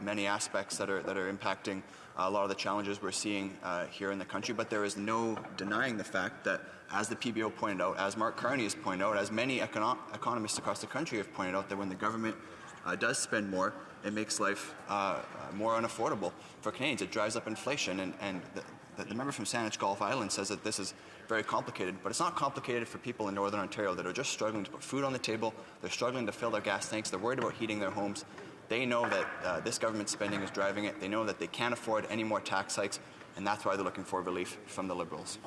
many aspects that are impacting a lot of the challenges we're seeing here in the country. But there is no denying the fact that, as the PBO pointed out, as Mark Carney has pointed out, as many economists across the country have pointed out, that when the government does spend more, it makes life more unaffordable for Canadians. It drives up inflation, and the member from Saanich Gulf Island says that this is very complicated, but it's not complicated for people in Northern Ontario that are just struggling to put food on the table. They're struggling to fill their gas tanks. They're worried about heating their homes. They know that this government spending is driving it. They know that they can't afford any more tax hikes, and that's why they're looking for relief from the Liberals.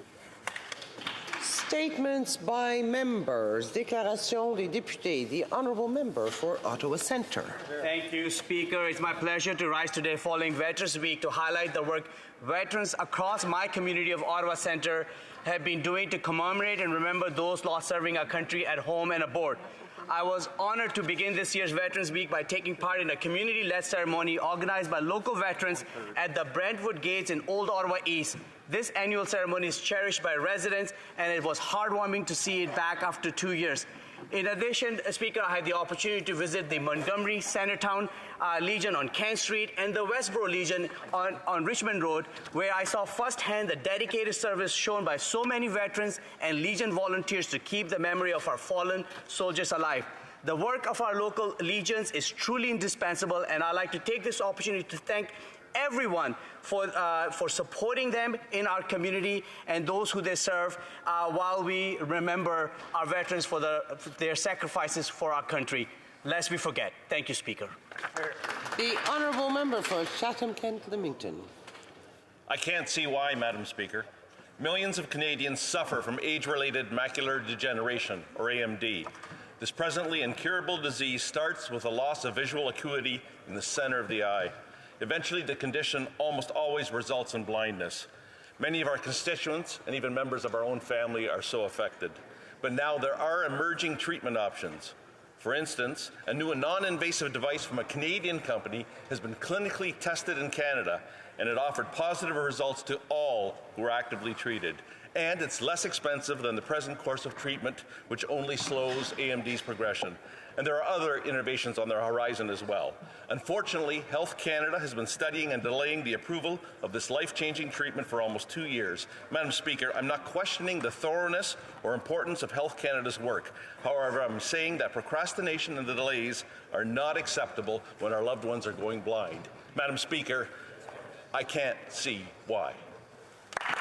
Statements by members. Déclaration des députés. The honourable member for Ottawa Centre. Thank you, Speaker. It's my pleasure to rise today following Veterans Week to highlight the work veterans across my community of Ottawa Centre have been doing to commemorate and remember those lost serving our country at home and abroad. I was honored to begin this year's Veterans Week by taking part in a community-led ceremony organized by local veterans at the Brentwood Gates in Old Ottawa East. This annual ceremony is cherished by residents, and it was heartwarming to see it back after 2 years. In addition, Speaker, I had the opportunity to visit the Montgomery Centretown Legion on Kent Street and the Westboro Legion on Richmond Road, where I saw firsthand the dedicated service shown by so many veterans and Legion volunteers to keep the memory of our fallen soldiers alive. The work of our local legions is truly indispensable, and I'd like to take this opportunity to thank everyone for supporting them in our community and those who they serve while we remember our veterans for their sacrifices for our country. Lest we forget. Thank you, Speaker. The honourable member for Chatham-Kent-Leamington. I can't see why, Madam Speaker. Millions of Canadians suffer from age-related macular degeneration, or AMD. This presently incurable disease starts with a loss of visual acuity in the centre of the eye. Eventually, the condition almost always results in blindness. Many of our constituents and even members of our own family are so affected. But now there are emerging treatment options. For instance, a new non-invasive device from a Canadian company has been clinically tested in Canada, and it offered positive results to all who were actively treated. And it's less expensive than the present course of treatment, which only slows AMD's progression. And there are other innovations on the horizon as well. Unfortunately, Health Canada has been studying and delaying the approval of this life-changing treatment for almost 2 years. Madam Speaker, I'm not questioning the thoroughness or importance of Health Canada's work. However, I'm saying that procrastination and the delays are not acceptable when our loved ones are going blind. Madam Speaker, I can't see why.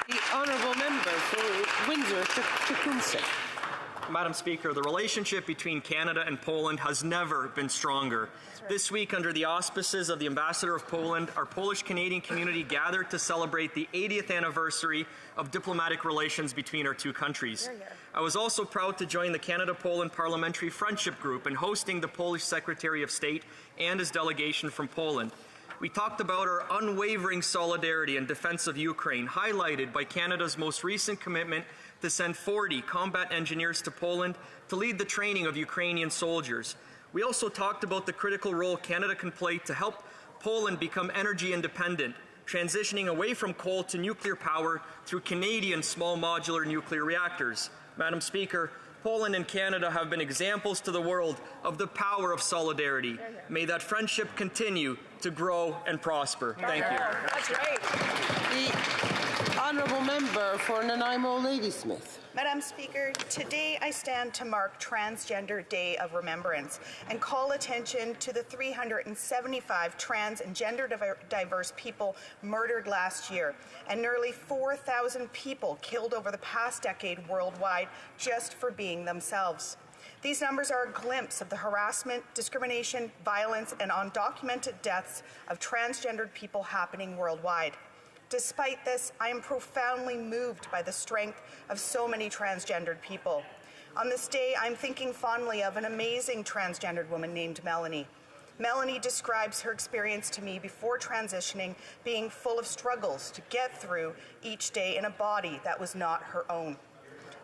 The honourable member for Windsor-Tecumseh. Madam Speaker, the relationship between Canada and Poland has never been stronger. Right. This week, under the auspices of the Ambassador of Poland, our Polish-Canadian community gathered to celebrate the 80th anniversary of diplomatic relations between our two countries. I was also proud to join the Canada-Poland Parliamentary Friendship Group in hosting the Polish Secretary of State and his delegation from Poland. We talked about our unwavering solidarity and defense of Ukraine, highlighted by Canada's most recent commitment to send 40 combat engineers to Poland to lead the training of Ukrainian soldiers. We also talked about the critical role Canada can play to help Poland become energy independent, transitioning away from coal to nuclear power through Canadian small modular nuclear reactors. Madam Speaker, Poland and Canada have been examples to the world of the power of solidarity. May that friendship continue to grow and prosper. Thank you. That's great. The honourable member for Nanaimo Ladysmith. Madam Speaker, today I stand to mark Transgender Day of Remembrance and call attention to the 375 trans and gender diverse people murdered last year and nearly 4,000 people killed over the past decade worldwide just for being themselves. These numbers are a glimpse of the harassment, discrimination, violence, and undocumented deaths of transgendered people happening worldwide. Despite this, I am profoundly moved by the strength of so many transgendered people. On this day, I'm thinking fondly of an amazing transgendered woman named Melanie. Melanie describes her experience to me before transitioning being full of struggles to get through each day in a body that was not her own.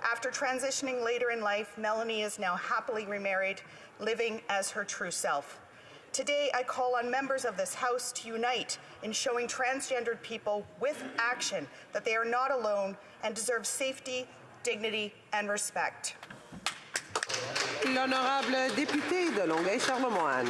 After transitioning later in life, Melanie is now happily remarried, living as her true self. Today, I call on members of this House to unite in showing transgendered people with action that they are not alone and deserve safety, dignity, and respect. L'honorable député de Longueuil-Charlemagne.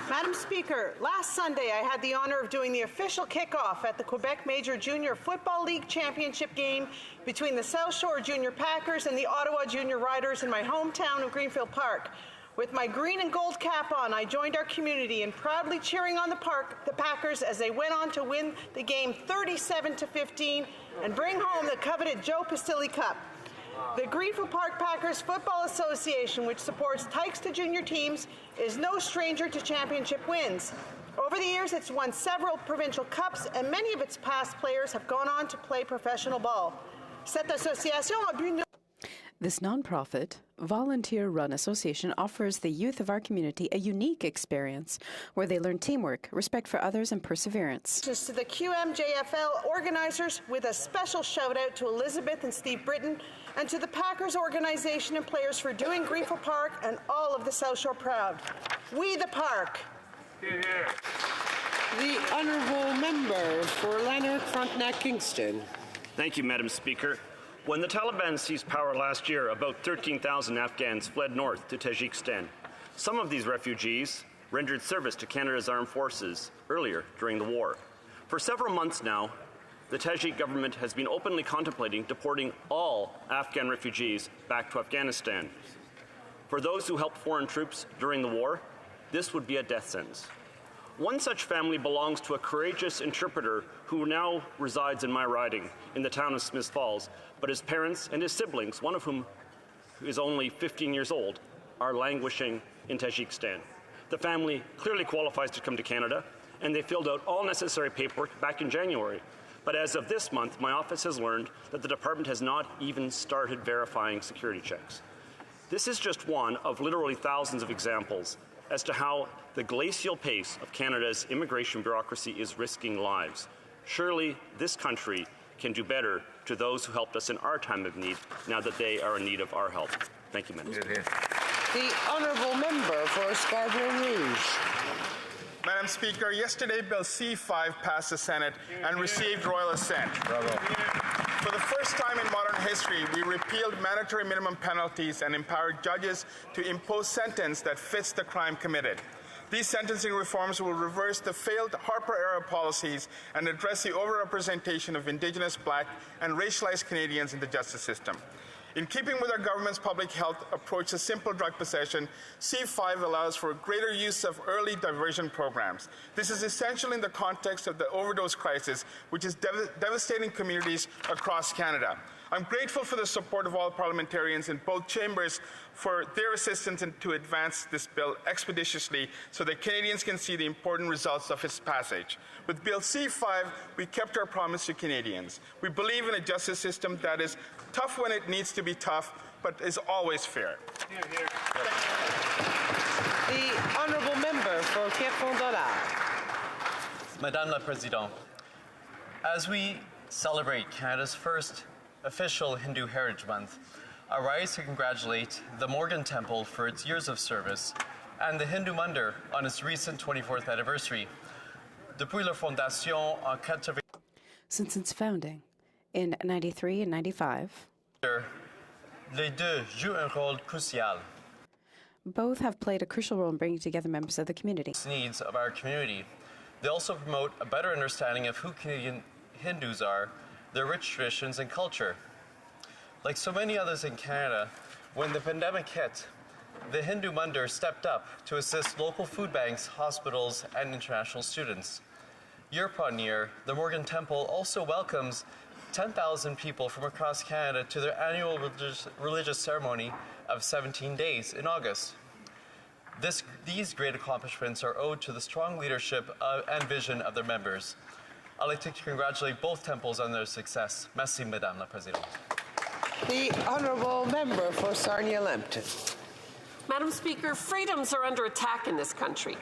Madam Speaker, last Sunday I had the honor of doing the official kickoff at the Quebec Major Junior Football League Championship game between the South Shore Junior Packers and the Ottawa Junior Riders in my hometown of Greenfield Park. With my green and gold cap on, I joined our community in proudly cheering on the Packers as they went on to win the game 37-15 and bring home the coveted Joe Pastilli Cup. The Greenfield Park Packers Football Association, which supports Tykes to junior teams, is no stranger to championship wins. Over the years, it's won several provincial cups, and many of its past players have gone on to play professional ball. Cette association a but This nonprofit, volunteer-run association offers the youth of our community a unique experience where they learn teamwork, respect for others, and perseverance. to the QMJFL organizers, with a special shout-out to Elizabeth and Steve Britton, and to the Packers organization and players for doing Greenfield Park and all of the South Shore proud. We the Park. The honourable member for Lanark-Frontenac-Kingston. Thank you, Madam Speaker. When the Taliban seized power last year, about 13,000 Afghans fled north to Tajikistan. Some of these refugees rendered service to Canada's armed forces earlier during the war. For several months now, the Tajik government has been openly contemplating deporting all Afghan refugees back to Afghanistan. For those who helped foreign troops during the war, this would be a death sentence. One such family belongs to a courageous interpreter who now resides in my riding in the town of Smiths Falls, but his parents and his siblings, one of whom is only 15 years old, are languishing in Tajikistan. The family clearly qualifies to come to Canada, and they filled out all necessary paperwork back in January. But as of this month, my office has learned that the department has not even started verifying security checks. This is just one of literally thousands of examples as to how the glacial pace of Canada's immigration bureaucracy is risking lives. Surely this country can do better to those who helped us in our time of need, now that they are in need of our help. Thank you, Madam Speaker. The honourable member for Scarborough Rouge. Madam Speaker, yesterday Bill C-5 passed the Senate and received royal assent. Bravo. For the first time in modern history, we repealed mandatory minimum penalties and empowered judges to impose sentence that fits the crime committed. These sentencing reforms will reverse the failed Harper-era policies and address the overrepresentation of Indigenous, Black, and racialized Canadians in the justice system. In keeping with our government's public health approach to simple drug possession, C-5 allows for greater use of early diversion programs. This is essential in the context of the overdose crisis, which is devastating communities across Canada. I'm grateful for the support of all parliamentarians in both chambers for their assistance to advance this bill expeditiously so that Canadians can see the important results of its passage. With Bill C-5, we kept our promise to Canadians. We believe in a justice system that is tough when it needs to be tough, but is always fair. The honourable member for Pierrefonds-Dollard. Madame la Présidente, as we celebrate Canada's first official Hindu Heritage Month, I rise to congratulate the Morgan Temple for its years of service and the Hindu Mandir on its recent 24th anniversary. Depuis la fondation en 80... Since its founding in 93 and 95, les deux jouent un rôle crucial. Both have played a crucial role in bringing together members of the community. Needs of our community. They also promote a better understanding of who Canadian Hindus are, their rich traditions and culture. Like so many others in Canada, when the pandemic hit, the Hindu Mandir stepped up to assist local food banks, hospitals, and international students. Year upon year, the Morgan Temple also welcomes 10,000 people from across Canada to their annual religious ceremony of 17 days in August. These great accomplishments are owed to the strong leadership and vision of their members. I'd like to congratulate both temples on their success. Merci, Madame la Présidente. The honourable member for Sarnia-Lambton. Madam Speaker, freedoms are under attack in this country.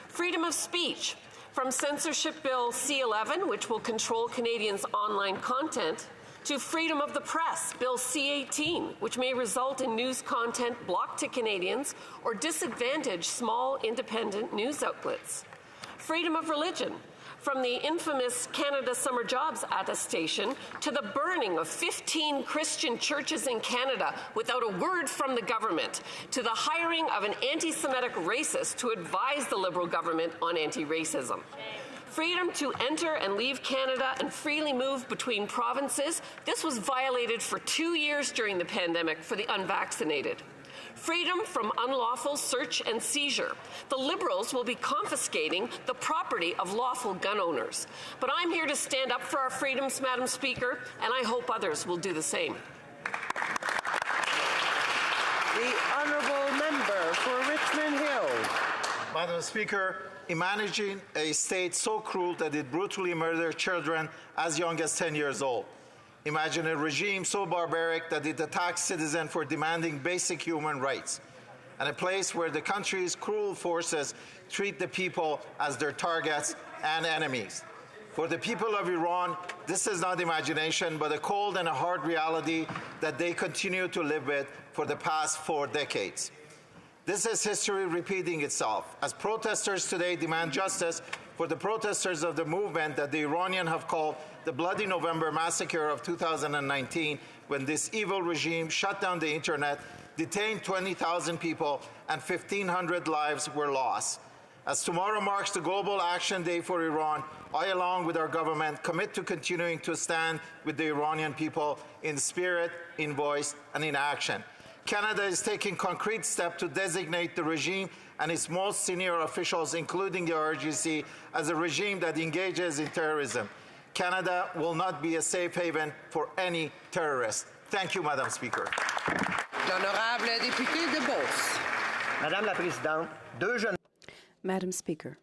Freedom of speech, from Censorship Bill C-11, which will control Canadians' online content, to freedom of the press, Bill C-18, which may result in news content blocked to Canadians or disadvantage small independent news outlets. Freedom of religion, from the infamous Canada Summer Jobs attestation to the burning of 15 Christian churches in Canada without a word from the government, to the hiring of an anti-Semitic racist to advise the Liberal government on anti-racism. Freedom to enter and leave Canada and freely move between provinces, this was violated for 2 years during the pandemic for the unvaccinated. Freedom from unlawful search and seizure. The Liberals will be confiscating the property of lawful gun owners. But I'm here to stand up for our freedoms, Madam Speaker, and I hope others will do the same. The honourable member for Richmond Hill. Madam Speaker, in managing a state so cruel that it brutally murdered children as young as 10 years old. Imagine a regime so barbaric that it attacks citizens for demanding basic human rights, and a place where the country's cruel forces treat the people as their targets and enemies. For the people of Iran, this is not imagination, but a cold and a hard reality that they continue to live with for the past 4 decades. This is history repeating itself, as protesters today demand justice for the protesters of the movement that the Iranians have called the Bloody November massacre of 2019, when this evil regime shut down the internet, detained 20,000 people, and 1,500 lives were lost. As tomorrow marks the Global Action Day for Iran, I, along with our government, commit to continuing to stand with the Iranian people in spirit, in voice, and in action. Canada is taking concrete steps to designate the regime and its most senior officials, including the RGC, as a regime that engages in terrorism. Canada will not be a safe haven for any terrorist. Thank you, Madam Speaker. L'honorable député de Beauce. Madame la Présidente, deux jeunes... Madam Speaker,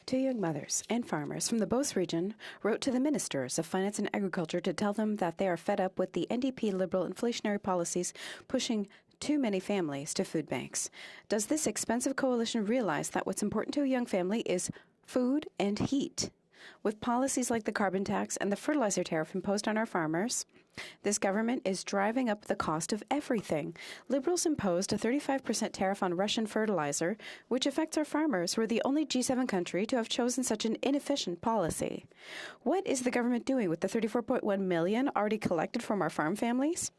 2 young mothers and farmers from the Beauce region wrote to the Ministers of Finance and Agriculture to tell them that they are fed up with the NDP Liberal inflationary policies pushing too many families to food banks. Does this expensive coalition realize that what's important to a young family is food and heat? With policies like the carbon tax and the fertilizer tariff imposed on our farmers, this government is driving up the cost of everything. Liberals imposed a 35% tariff on Russian fertilizer, which affects our farmers. We're the only G7 country to have chosen such an inefficient policy. What is the government doing with the $34.1 million already collected from our farm families?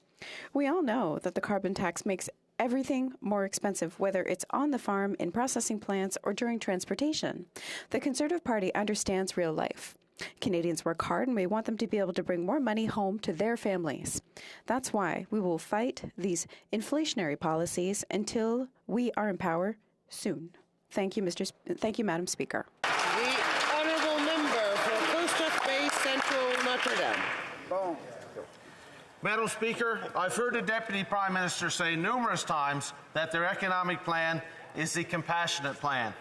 We all know that the carbon tax makes everything more expensive, whether it's on the farm, in processing plants, or during transportation. The Conservative Party understands real life. Canadians work hard, and we want them to be able to bring more money home to their families. That's why we will fight these inflationary policies until we are in power soon. Thank you, Madam Speaker. The honourable member for Coast Bay Central Notre Dame. Bon. Madam Speaker, I've heard the Deputy Prime Minister say numerous times that their economic plan is the compassionate plan.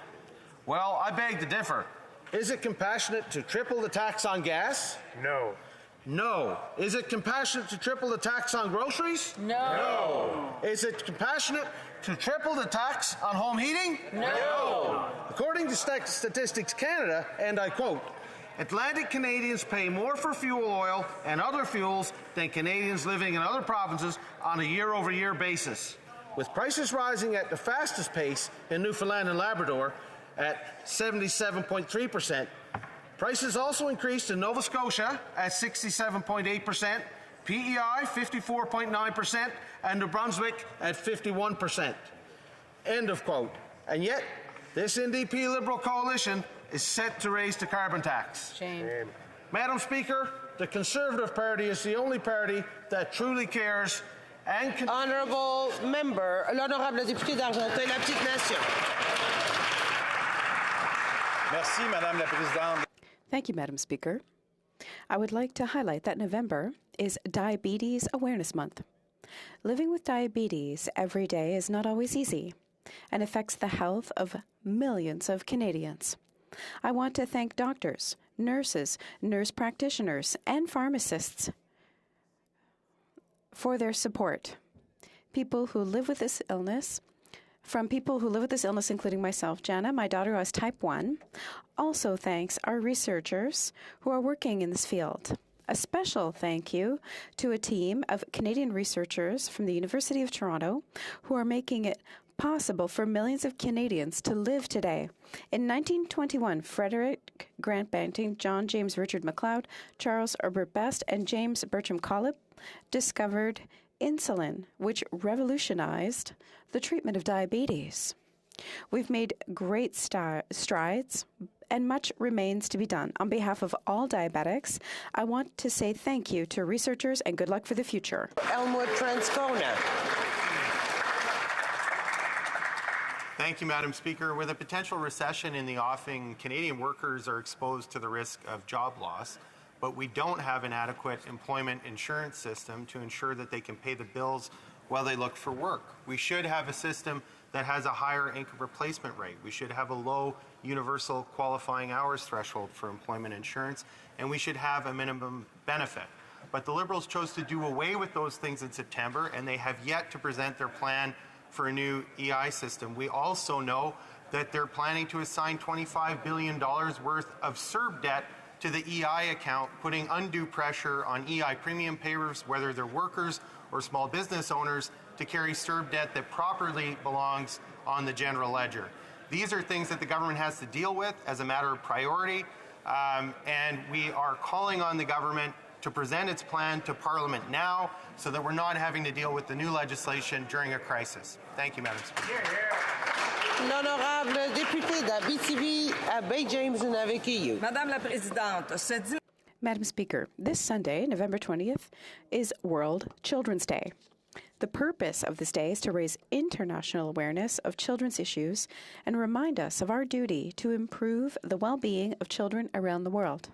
Well, I beg to differ. Is it compassionate to triple the tax on gas? No. No. Is it compassionate to triple the tax on groceries? No. Is it compassionate to triple the tax on home heating? No. According to Statistics Canada, and I quote, Atlantic Canadians pay more for fuel oil and other fuels than Canadians living in other provinces on a year-over-year basis, with prices rising at the fastest pace in Newfoundland and Labrador at 77.3%. Prices also increased in Nova Scotia at 67.8%, PEI 54.9%, and New Brunswick at 51%. End of quote. And yet, this NDP Liberal coalition is set to raise the carbon tax. Shame. Madam Speaker, the Conservative Party is the only party that truly cares and... Honourable member, l'honorable député d'Argentin, la petite nation. Merci, Madame la Présidente. Thank you, Madam Speaker. I would like to highlight that November is Diabetes Awareness Month. Living with diabetes every day is not always easy and affects the health of millions of Canadians. I want to thank doctors, nurses, nurse practitioners, and pharmacists for their support. People who live with this illness, including myself, Jana, my daughter who has type 1, also thanks our researchers who are working in this field. A special thank you to a team of Canadian researchers from the University of Toronto who are making it possible for millions of Canadians to live today. In 1921, Frederick Grant Banting, John James Richard McLeod, Charles Herbert Best, and James Bertram Collip discovered insulin, which revolutionized the treatment of diabetes. We've made great strides, and much remains to be done. On behalf of all diabetics, I want to say thank you to researchers and good luck for the future. Elmwood Transcona. Thank you, Madam Speaker. With a potential recession in the offing, Canadian workers are exposed to the risk of job loss, but we don't have an adequate employment insurance system to ensure that they can pay the bills while they look for work. We should have a system that has a higher income replacement rate. We should have a low universal qualifying hours threshold for employment insurance, and we should have a minimum benefit. But the Liberals chose to do away with those things in September, and they have yet to present their plan for a new EI system. We also know that they're planning to assign $25 billion worth of CERB debt to the EI account, putting undue pressure on EI premium payers, whether they're workers or small business owners, to carry CERB debt that properly belongs on the general ledger. These are things that the government has to deal with as a matter of priority, and we are calling on the government to present its plan to Parliament now so that we're not having to deal with the new legislation during a crisis. Thank you, Madam Speaker. L'honorable député d'Abitibi, Abbey James Navekiyou. Madame la Présidente, Madam Speaker, this Sunday, November 20th, is World Children's Day. The purpose of this day is to raise international awareness of children's issues and remind us of our duty to improve the well-being of children around the world.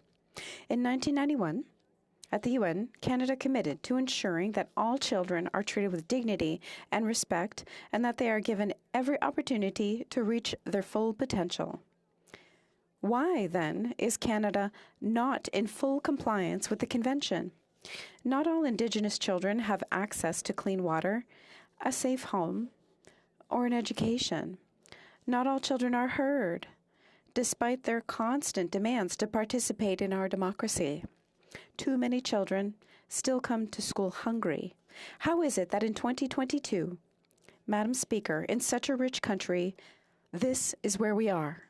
In 1991, at the UN, Canada committed to ensuring that all children are treated with dignity and respect and that they are given every opportunity to reach their full potential. Why, then, is Canada not in full compliance with the Convention? Not all Indigenous children have access to clean water, a safe home, or an education. Not all children are heard, despite their constant demands to participate in our democracy. Too many children still come to school hungry. How is it that in 2022, Madam Speaker, in such a rich country, this is where we are?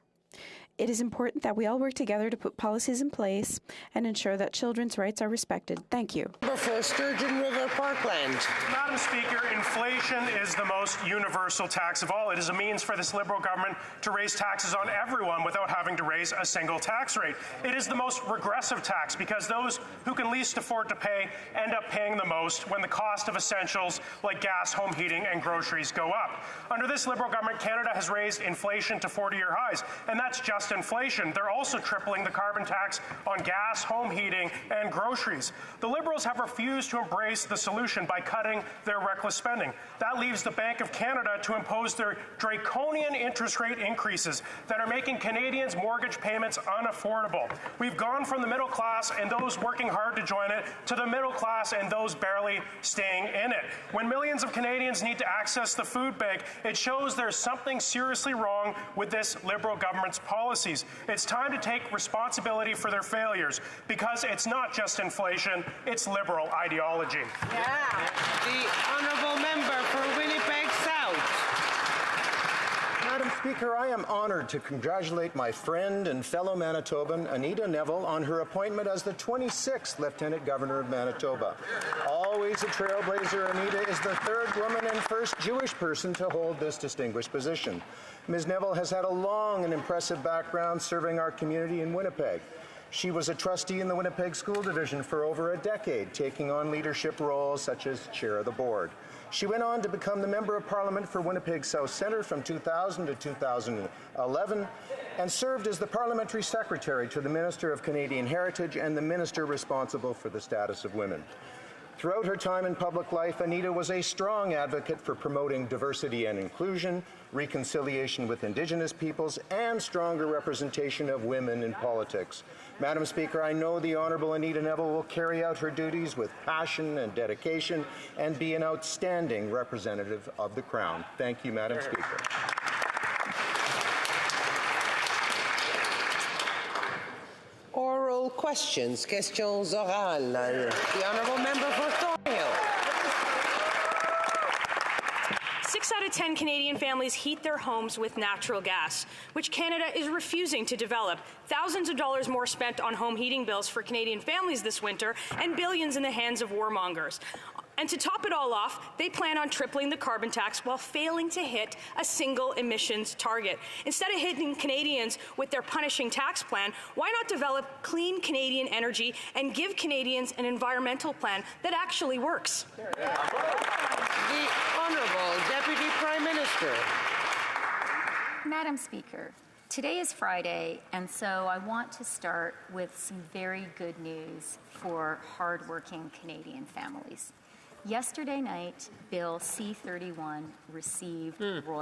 It is important that we all work together to put policies in place and ensure that children's rights are respected. Thank you. For Sturgeon River Parkland. Madam Speaker, inflation is the most universal tax of all. It is a means for this Liberal government to raise taxes on everyone without having to raise a single tax rate. It is the most regressive tax because those who can least afford to pay end up paying the most when the cost of essentials like gas, home heating, and groceries go up. Under this Liberal government, Canada has raised inflation to 40-year highs, and that's just inflation. They're also tripling the carbon tax on gas, home heating, and groceries. The Liberals have refused to embrace the solution by cutting their reckless spending. That leaves the Bank of Canada to impose their draconian interest rate increases that are making Canadians' mortgage payments unaffordable. We've gone from the middle class and those working hard to join it to the middle class and those barely staying in it. When millions of Canadians need to access the food bank, it shows there's something seriously wrong with this Liberal government's policies. It's time to take responsibility for their failures because it's not just inflation, it's Liberal ideology. Yeah. The honourable member for Winnipeg South. Madam Speaker, I am honoured to congratulate my friend and fellow Manitoban, Anita Neville, on her appointment as the 26th Lieutenant Governor of Manitoba. Always a trailblazer, Anita is the third woman and first Jewish person to hold this distinguished position. Ms. Neville has had a long and impressive background serving our community in Winnipeg. She was a trustee in the Winnipeg School Division for over a decade, taking on leadership roles such as chair of the board. She went on to become the Member of Parliament for Winnipeg South Centre from 2000 to 2011 and served as the Parliamentary Secretary to the Minister of Canadian Heritage and the Minister responsible for the status of women. Throughout her time in public life, Anita was a strong advocate for promoting diversity and inclusion, reconciliation with Indigenous peoples, and stronger representation of women in politics. Madam Speaker, I know the Honourable Anita Neville will carry out her duties with passion and dedication and be an outstanding representative of the Crown. Thank you, Madam Speaker. Oral questions, questions orales. The honourable member for Thornhill. 6 out of 10 Canadian families heat their homes with natural gas, which Canada is refusing to develop. Thousands of dollars more spent on home heating bills for Canadian families this winter, and billions in the hands of warmongers. And to top it all off, they plan on tripling the carbon tax while failing to hit a single emissions target. Instead of hitting Canadians with their punishing tax plan, why not develop clean Canadian energy and give Canadians an environmental plan that actually works? The Honourable Deputy Prime Minister. Madam Speaker, today is Friday, and so I want to start with some very good news for hardworking Canadian families. Yesterday night, Bill C-31 received royal.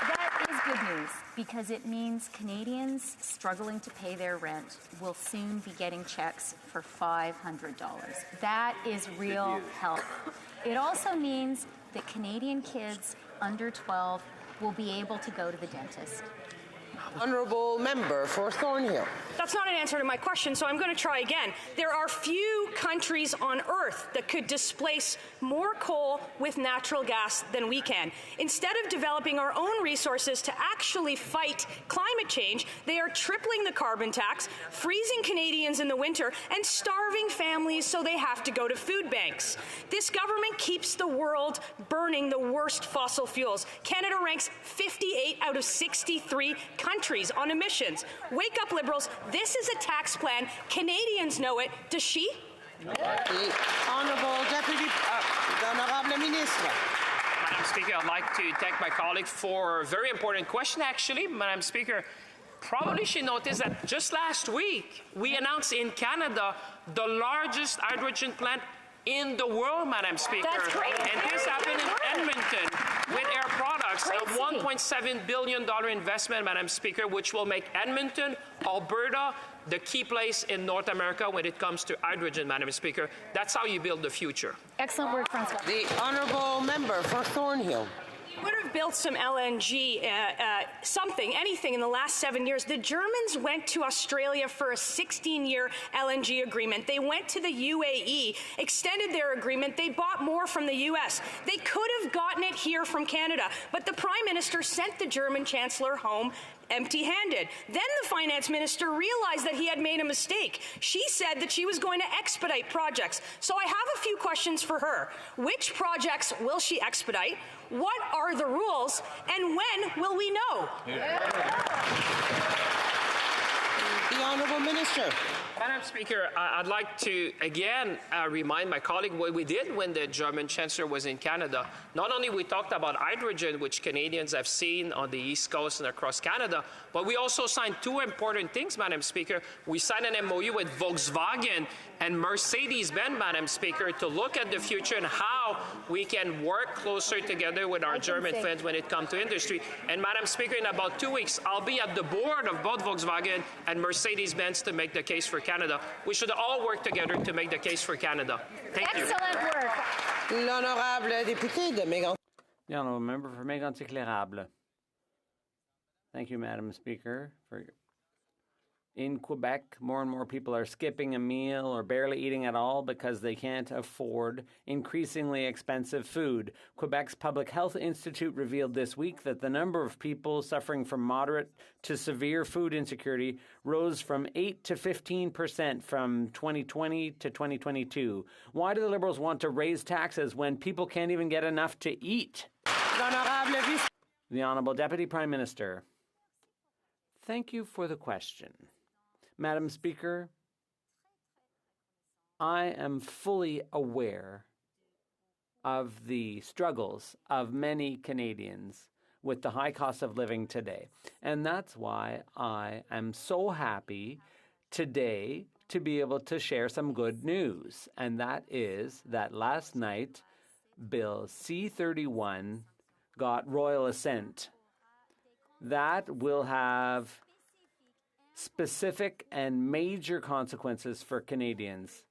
That is good news because it means Canadians struggling to pay their rent will soon be getting checks for $500. That is real help. It also means that Canadian kids under 12 will be able to go to the dentist. Honourable Member for Thornhill. That's not an answer to my question, so I'm going to try again. There are few countries on Earth that could displace more coal with natural gas than we can. Instead of developing our own resources to actually fight climate change, they are tripling the carbon tax, freezing Canadians in the winter, and starving families so they have to go to food banks. This government keeps the world burning the worst fossil fuels. Canada ranks 58 out of 63 countries on emissions. Wake up, Liberals. This is a tax plan. Canadians know it. Does she? The Honourable Deputy, the Honourable Minister. Madam Speaker, I'd like to thank my colleague for a very important question, actually. Madam Speaker, probably she noticed that just last week, we announced in Canada the largest hydrogen plant in the world, Madam Speaker. That's great. And this happened in Edmonton with Air Products, a $1.7 billion investment, Madam Speaker, which will make Edmonton, Alberta, the key place in North America when it comes to hydrogen, Madam Speaker. That's how you build the future. Excellent work, Francois. The Honourable Member for Thornhill. Would have built some LNG, anything in the last 7 years. The Germans went to Australia for a 16-year LNG agreement. They went to the UAE, extended their agreement. They bought more from the US. They could have gotten it here from Canada, but the Prime Minister sent the German Chancellor home empty-handed. Then the finance minister realized that he had made a mistake. She said that she was going to expedite projects. So I have a few questions for her. Which projects will she expedite? What are the rules? And when will we know? The Honourable Minister. Madam Speaker, I'd like to again remind my colleague what we did when the German Chancellor was in Canada. Not only we talked about hydrogen, which Canadians have seen on the East Coast and across Canada, but we also signed two important things, Madam Speaker. We signed an MOU with Volkswagen and Mercedes-Benz, Madam Speaker, to look at the future and how we can work closer together with our German friends when it comes to industry. And Madam Speaker, in about 2 weeks, I'll be at the board of both Volkswagen and Mercedes-Benz to make the case for Canada. We should all work together to make the case for Canada. Thank you. Excellent work. L'Honourable Député de Mégantic. The Honourable Member for Mégantic-L'Érable. Thank you, Madam Speaker. In Quebec, more and more people are skipping a meal or barely eating at all because they can't afford increasingly expensive food. Quebec's Public Health Institute revealed this week that the number of people suffering from moderate to severe food insecurity rose from 8 to 15% from 2020 to 2022. Why do the Liberals want to raise taxes when people can't even get enough to eat? The Honourable Deputy Prime Minister. Thank you for the question. Madam Speaker, I am fully aware of the struggles of many Canadians with the high cost of living today. And that's why I am so happy today to be able to share some good news. And that is that last night, Bill C-31 got royal assent. That will have specific and major consequences for Canadians,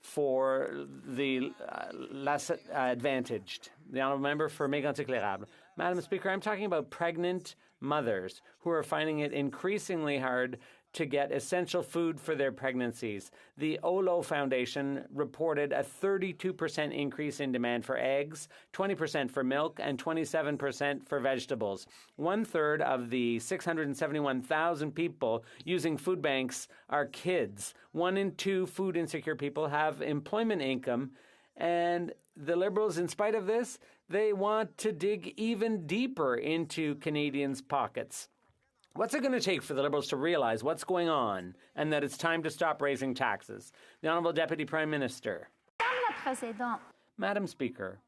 for the less advantaged. The Honourable Member for Mégantic-L'Érable. Madam Speaker, I'm talking about pregnant mothers who are finding it increasingly hard to get essential food for their pregnancies. The OLO Foundation reported a 32% increase in demand for eggs, 20% for milk, and 27% for vegetables. 1/3 of the 671,000 people using food banks are kids. 1 in 2 food insecure people have employment income, and the Liberals, in spite of this, they want to dig even deeper into Canadians' pockets. What's it going to take for the Liberals to realize what's going on and that it's time to stop raising taxes? The Honourable Deputy Prime Minister. Madam Speaker,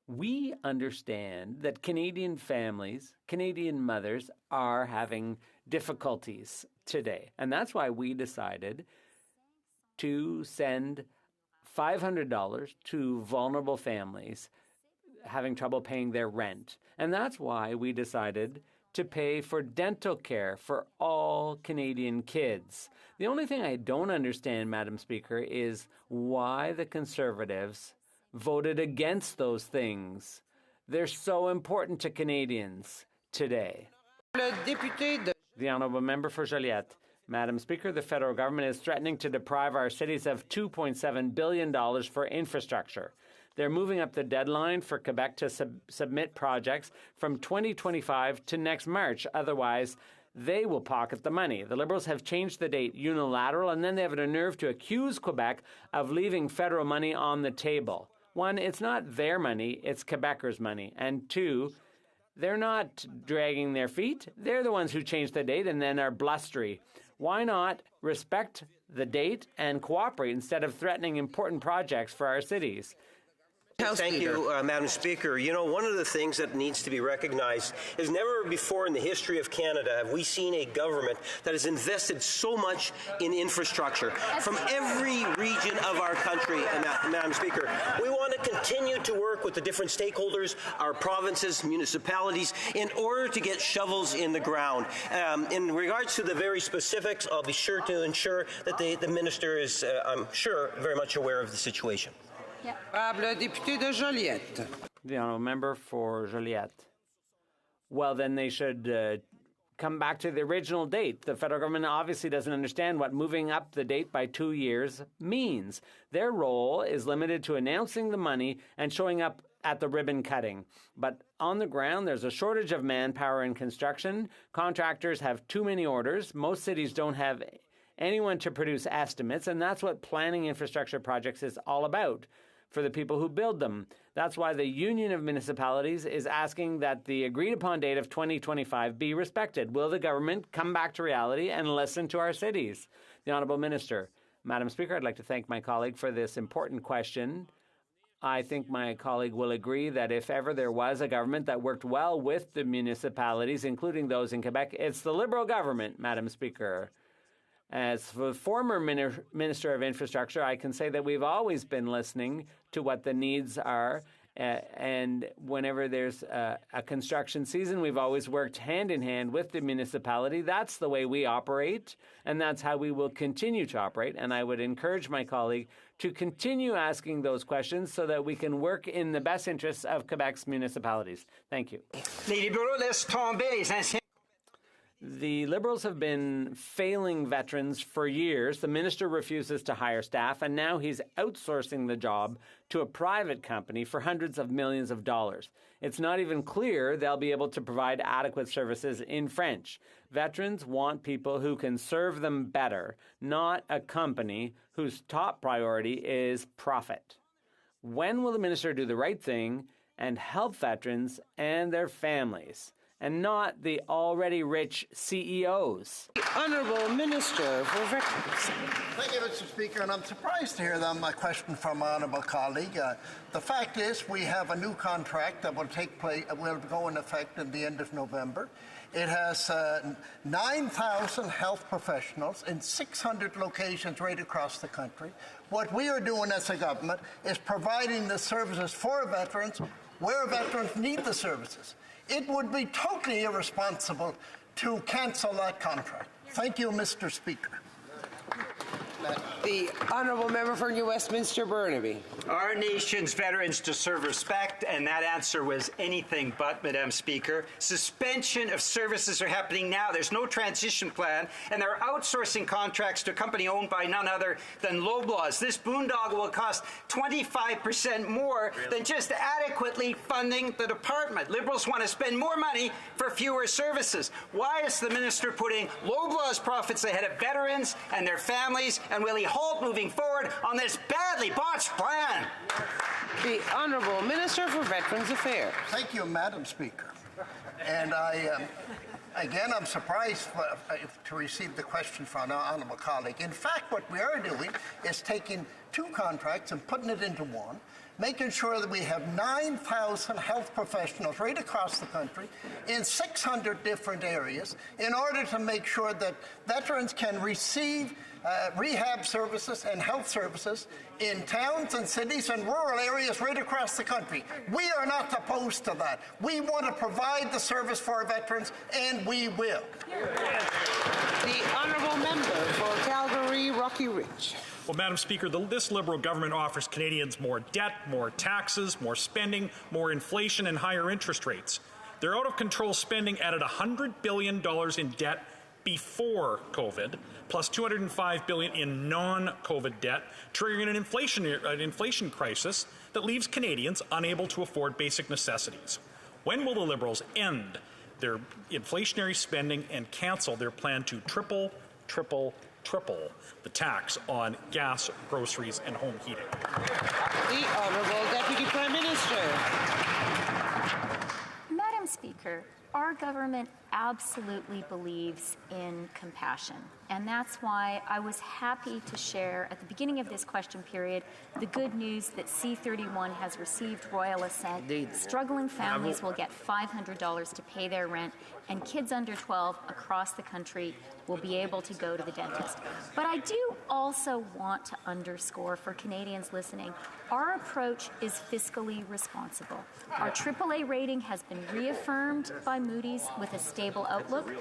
we understand that Canadian families, Canadian mothers, are having difficulties today. And that's why we decided to send $500 to vulnerable families having trouble paying their rent. And that's why we decided to pay for dental care for all Canadian kids. The only thing I don't understand, Madam Speaker, is why the Conservatives voted against those things. They're so important to Canadians today. The Honourable Member for Joliette. Madam Speaker, the federal government is threatening to deprive our cities of $2.7 billion for infrastructure. They're moving up the deadline for Quebec to submit projects from 2025 to next March. Otherwise, they will pocket the money. The Liberals have changed the date unilateral, and then they have the nerve to accuse Quebec of leaving federal money on the table. 1, it's not their money, it's Quebecers' money. And 2, they're not dragging their feet. They're the ones who changed the date and then are blustery. Why not respect the date and cooperate instead of threatening important projects for our cities? Thank you, Madam Speaker. You know, one of the things that needs to be recognized is never before in the history of Canada have we seen a government that has invested so much in infrastructure from every region of our country, Madam Speaker. We want to continue to work with the different stakeholders, our provinces, municipalities, in order to get shovels in the ground. In regards to the very specifics, I'll be sure to ensure that the Minister is, I'm sure, very much aware of the situation. The Honourable Member for Joliette. Well, then they should come back to the original date. The federal government obviously doesn't understand what moving up the date by 2 years means. Their role is limited to announcing the money and showing up at the ribbon cutting. But on the ground, there's a shortage of manpower in construction. Contractors have too many orders. Most cities don't have anyone to produce estimates, and that's what planning infrastructure projects is all about for the people who build them. That's why the Union of Municipalities is asking that the agreed-upon date of 2025 be respected. Will the government come back to reality and listen to our cities? The Honourable Minister. Madam Speaker, I'd like to thank my colleague for this important question. I think my colleague will agree that if ever there was a government that worked well with the municipalities, including those in Quebec, it's the Liberal government, Madam Speaker. As the former Minister of Infrastructure, I can say that we've always been listening to what the needs are. And whenever there's a construction season, we've always worked hand in hand with the municipality. That's the way we operate, and that's how we will continue to operate. And I would encourage my colleague to continue asking those questions so that we can work in the best interests of Quebec's municipalities. Thank you. The Liberals have been failing veterans for years. The minister refuses to hire staff, and now he's outsourcing the job to a private company for hundreds of millions of dollars. It's not even clear they'll be able to provide adequate services in French. Veterans want people who can serve them better, not a company whose top priority is profit. When will the minister do the right thing and help veterans and their families, and not the already rich CEOs? Honourable Minister for Veterans. Thank you, Mr. Speaker, and I'm surprised to hear a question from my honourable colleague. The fact is, we have a new contract that will will go in effect at the end of November. It has 9,000 health professionals in 600 locations right across the country. What we are doing as a government is providing the services for veterans where veterans need the services. It would be totally irresponsible to cancel that contract. Thank you, Mr. Speaker. The honourable member for New Westminster Burnaby. Our nation's veterans deserve respect, and that answer was anything but, Madam Speaker. Suspension of services are happening now. There's no transition plan, and they're outsourcing contracts to a company owned by none other than Loblaws. This boondoggle will cost 25% more than just adequately funding the department. Liberals want to spend more money for fewer services. Why is the minister putting Loblaws profits ahead of veterans and their families, and will he halt moving forward on this badly botched plan? The Honourable Minister for Veterans Affairs. Thank you, Madam Speaker. And I'm surprised to receive the question from our honourable colleague. In fact, what we are doing is taking two contracts and putting it into one, making sure that we have 9,000 health professionals right across the country in 600 different areas in order to make sure that veterans can receive rehab services and health services in towns and cities and rural areas right across the country. We are not opposed to that. We want to provide the service for our veterans, and we will. The honourable member for Calgary, Rocky Ridge. Well, Madam Speaker, this Liberal government offers Canadians more debt, more taxes, more spending, more inflation, and higher interest rates. Their out-of-control spending added $100 billion in debt before COVID, plus $205 billion in non-COVID debt, triggering an inflation crisis that leaves Canadians unable to afford basic necessities. When will the Liberals end their inflationary spending and cancel their plan to triple the tax on gas, groceries, and home heating? The Honourable Deputy Prime Minister. Madam Speaker, our government absolutely believes in compassion. And that's why I was happy to share at the beginning of this question period the good news that C31 has received royal assent. Struggling families will get $500 to pay their rent, and kids under 12 across the country will be able to go to the dentist. But I do also want to underscore for Canadians listening, our approach is fiscally responsible. Our AAA rating has been reaffirmed by Moody's with a stable outlook.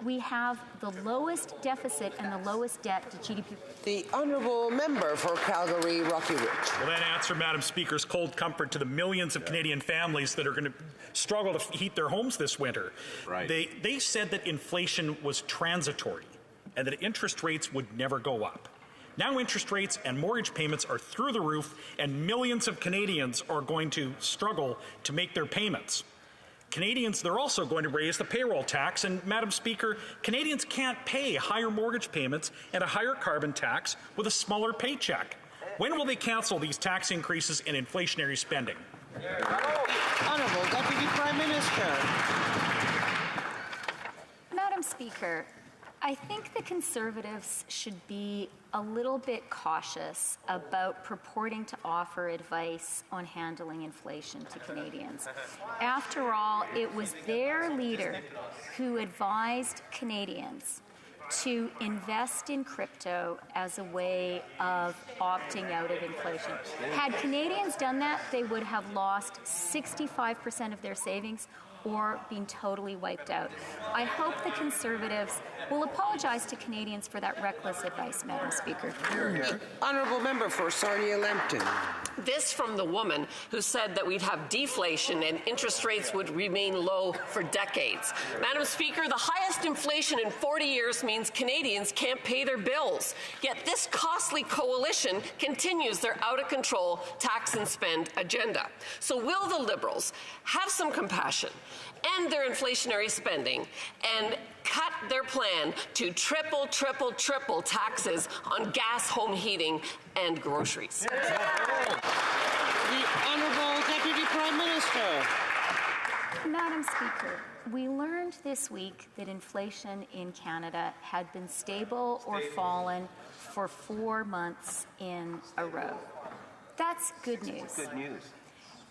We have the lowest deficit and the lowest debt to GDP. The honourable member for Calgary, Rocky Ridge. Well, that answer, Madam Speaker, is cold comfort to the millions of Canadian families that are going to struggle to heat their homes this winter. Right. They said that inflation was transitory and that interest rates would never go up. Now interest rates and mortgage payments are through the roof, and millions of Canadians are going to struggle to make their payments. Canadians, they're also going to raise the payroll tax, and Madam Speaker, Canadians can't pay higher mortgage payments and a higher carbon tax with a smaller paycheck. When will they cancel these tax increases and inflationary spending? Honourable Deputy Prime Minister. Madam Speaker, I think the Conservatives should be a little bit cautious about purporting to offer advice on handling inflation to Canadians. After all, it was their leader who advised Canadians to invest in crypto as a way of opting out of inflation. Had Canadians done that, they would have lost 65% of their savings or been totally wiped out. I hope the Conservatives will apologize to Canadians for that reckless advice, Madam Speaker. Honourable member for Sarnia-Lambton. This from the woman who said that we'd have deflation and interest rates would remain low for decades. Madam Speaker, the highest inflation in 40 years means Canadians can't pay their bills. Yet this costly coalition continues their out-of-control tax and spend agenda. So will the Liberals have some compassion, end their inflationary spending, and cut their plan to triple taxes on gas, home heating, and groceries? The Honourable Deputy Prime Minister. Madam Speaker, we learned this week that inflation in Canada had been stable or fallen for 4 months in a row. That's good news. Good news.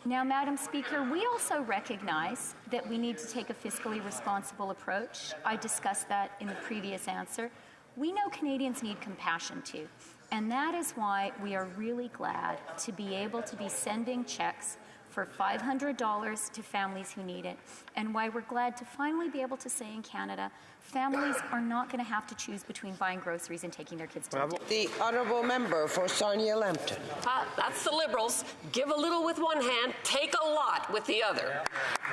Now, Madam Speaker, we also recognize that we need to take a fiscally responsible approach. I discussed that in the previous answer. We know Canadians need compassion too, and that is why we are really glad to be able to be sending checks for $500 to families who need it, and why we're glad to finally be able to say in Canada, families are not going to have to choose between buying groceries and taking their kids to the dentist. The honourable member for Sarnia-Lambton. That's the Liberals. Give a little with one hand, take a lot with the other.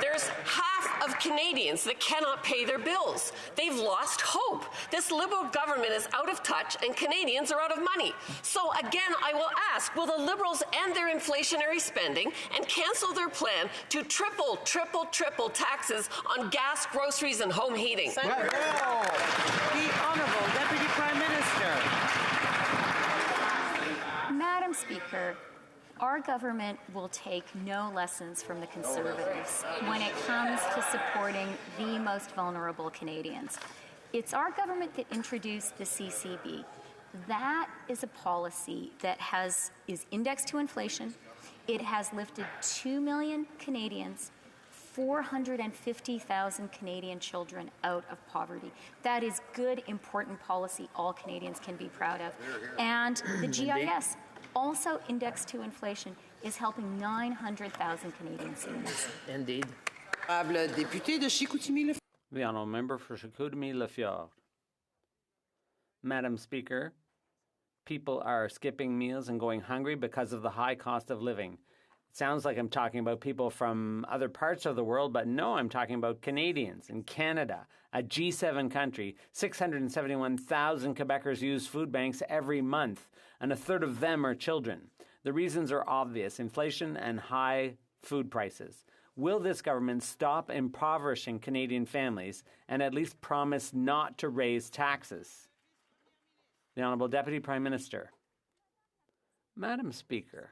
There's half of Canadians that cannot pay their bills. They've lost hope. This Liberal government is out of touch and Canadians are out of money. So again, I will ask, will the Liberals end their inflationary spending and cancel their plan to triple taxes on gas, groceries, and home heating? The Honourable Deputy Prime Minister. Madam Speaker, our government will take no lessons from the Conservatives when it comes to supporting the most vulnerable Canadians. It's our government that introduced the CCB. That is a policy that is indexed to inflation. It has lifted 2 million Canadians, 450,000 Canadian children out of poverty. That is good, important policy all Canadians can be proud of. And the GIS, also indexed to inflation, is helping 900,000 Canadian seniors. Indeed. Député de Chicoutimi. The honourable member for Chicoutimi-Le-Fjord. Madam Speaker, people are skipping meals and going hungry because of the high cost of living. It sounds like I'm talking about people from other parts of the world, but no, I'm talking about Canadians in Canada, a G7 country. 671,000 Quebecers use food banks every month, and a third of them are children. The reasons are obvious: inflation and high food prices. Will this government stop impoverishing Canadian families and at least promise not to raise taxes? The Honourable Deputy Prime Minister. Madam Speaker,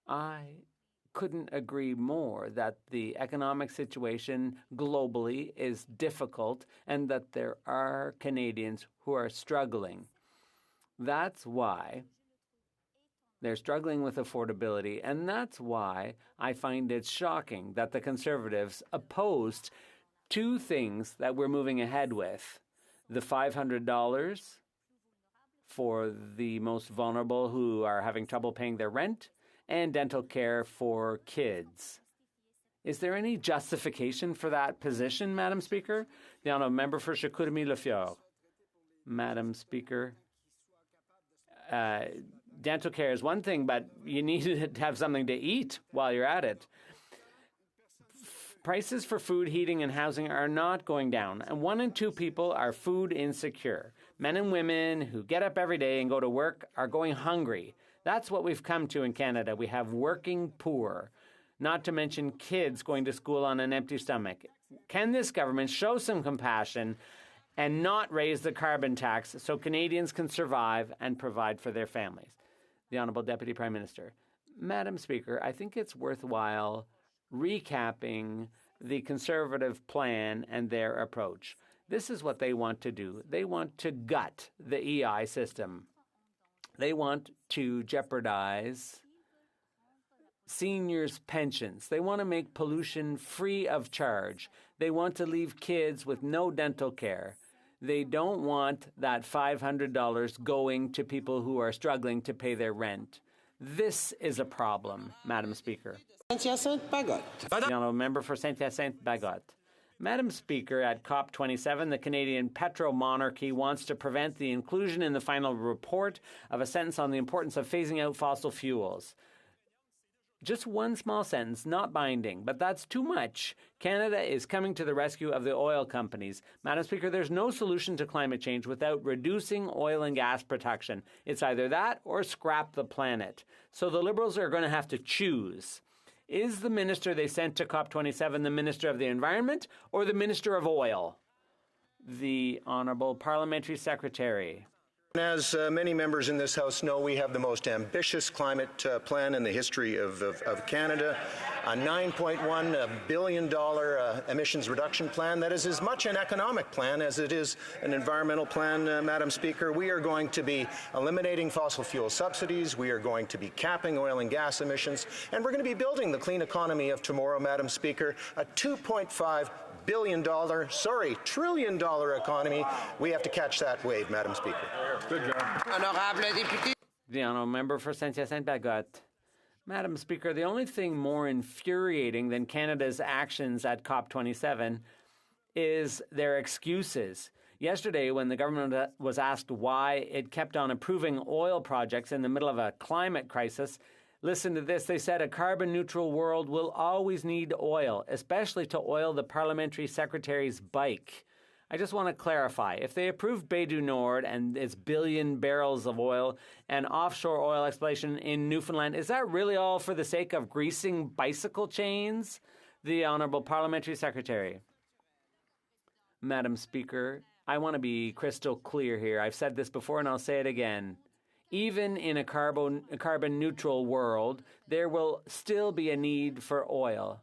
I couldn't agree more that the economic situation globally is difficult and that there are Canadians who are struggling. That's why they're struggling with affordability, and that's why I find it shocking that the Conservatives opposed two things that we're moving ahead with: the $500 for the most vulnerable who are having trouble paying their rent, and dental care for kids. Is there any justification for that position, Madam Speaker? The honourable member for Chicoutimi-Le-Fjord. Madam Speaker, dental care is one thing, but you need to have something to eat while you're at it. Prices for food, heating, and housing are not going down, and 1 in 2 people are food insecure. Men and women who get up every day and go to work are going hungry. That's what we've come to in Canada. We have working poor, not to mention kids going to school on an empty stomach. Can this government show some compassion and not raise the carbon tax so Canadians can survive and provide for their families? The Honourable Deputy Prime Minister. Madam Speaker, I think it's worthwhile recapping the Conservative plan and their approach. This is what they want to do. They want to gut the EI system. They want to jeopardize seniors' pensions. They want to make pollution free of charge. They want to leave kids with no dental care. They don't want that $500 going to people who are struggling to pay their rent. This is a problem, Madam Speaker. Saint-Hyacinthe-Bagotte. The honourable member for Saint-Hyacinthe-Bagotte. Madam Speaker, at COP27, the Canadian petro-monarchy wants to prevent the inclusion in the final report of a sentence on the importance of phasing out fossil fuels. Just one small sentence, not binding, but that's too much. Canada is coming to the rescue of the oil companies. Madam Speaker, there's no solution to climate change without reducing oil and gas production. It's either that or scrap the planet. So the Liberals are going to have to choose. Is the minister they sent to COP27 the Minister of the Environment or the Minister of Oil? The Honourable Parliamentary Secretary. As many members in this House know, we have the most ambitious climate plan in the history of Canada, a $9.1 billion emissions reduction plan that is as much an economic plan as it is an environmental plan, Madam Speaker. We are going to be eliminating fossil fuel subsidies, we are going to be capping oil and gas emissions, and we're going to be building the clean economy of tomorrow, Madam Speaker, a $2.5 trillion economy. We have to catch that wave, Madam Speaker. Good job. The honourable member for Saint-Hyacinthe-Bagotte. Madam Speaker, the only thing more infuriating than Canada's actions at COP27 is their excuses. Yesterday, when the government was asked why it kept on approving oil projects in the middle of a climate crisis, listen to this. They said a carbon-neutral world will always need oil, especially to oil the parliamentary secretary's bike. I just want to clarify. If they approved Bay du Nord and its billion barrels of oil and offshore oil exploration in Newfoundland, is that really all for the sake of greasing bicycle chains? The Honourable Parliamentary Secretary. Madam Speaker, I want to be crystal clear here. I've said this before and I'll say it again. Even in a carbon-neutral world, there will still be a need for oil.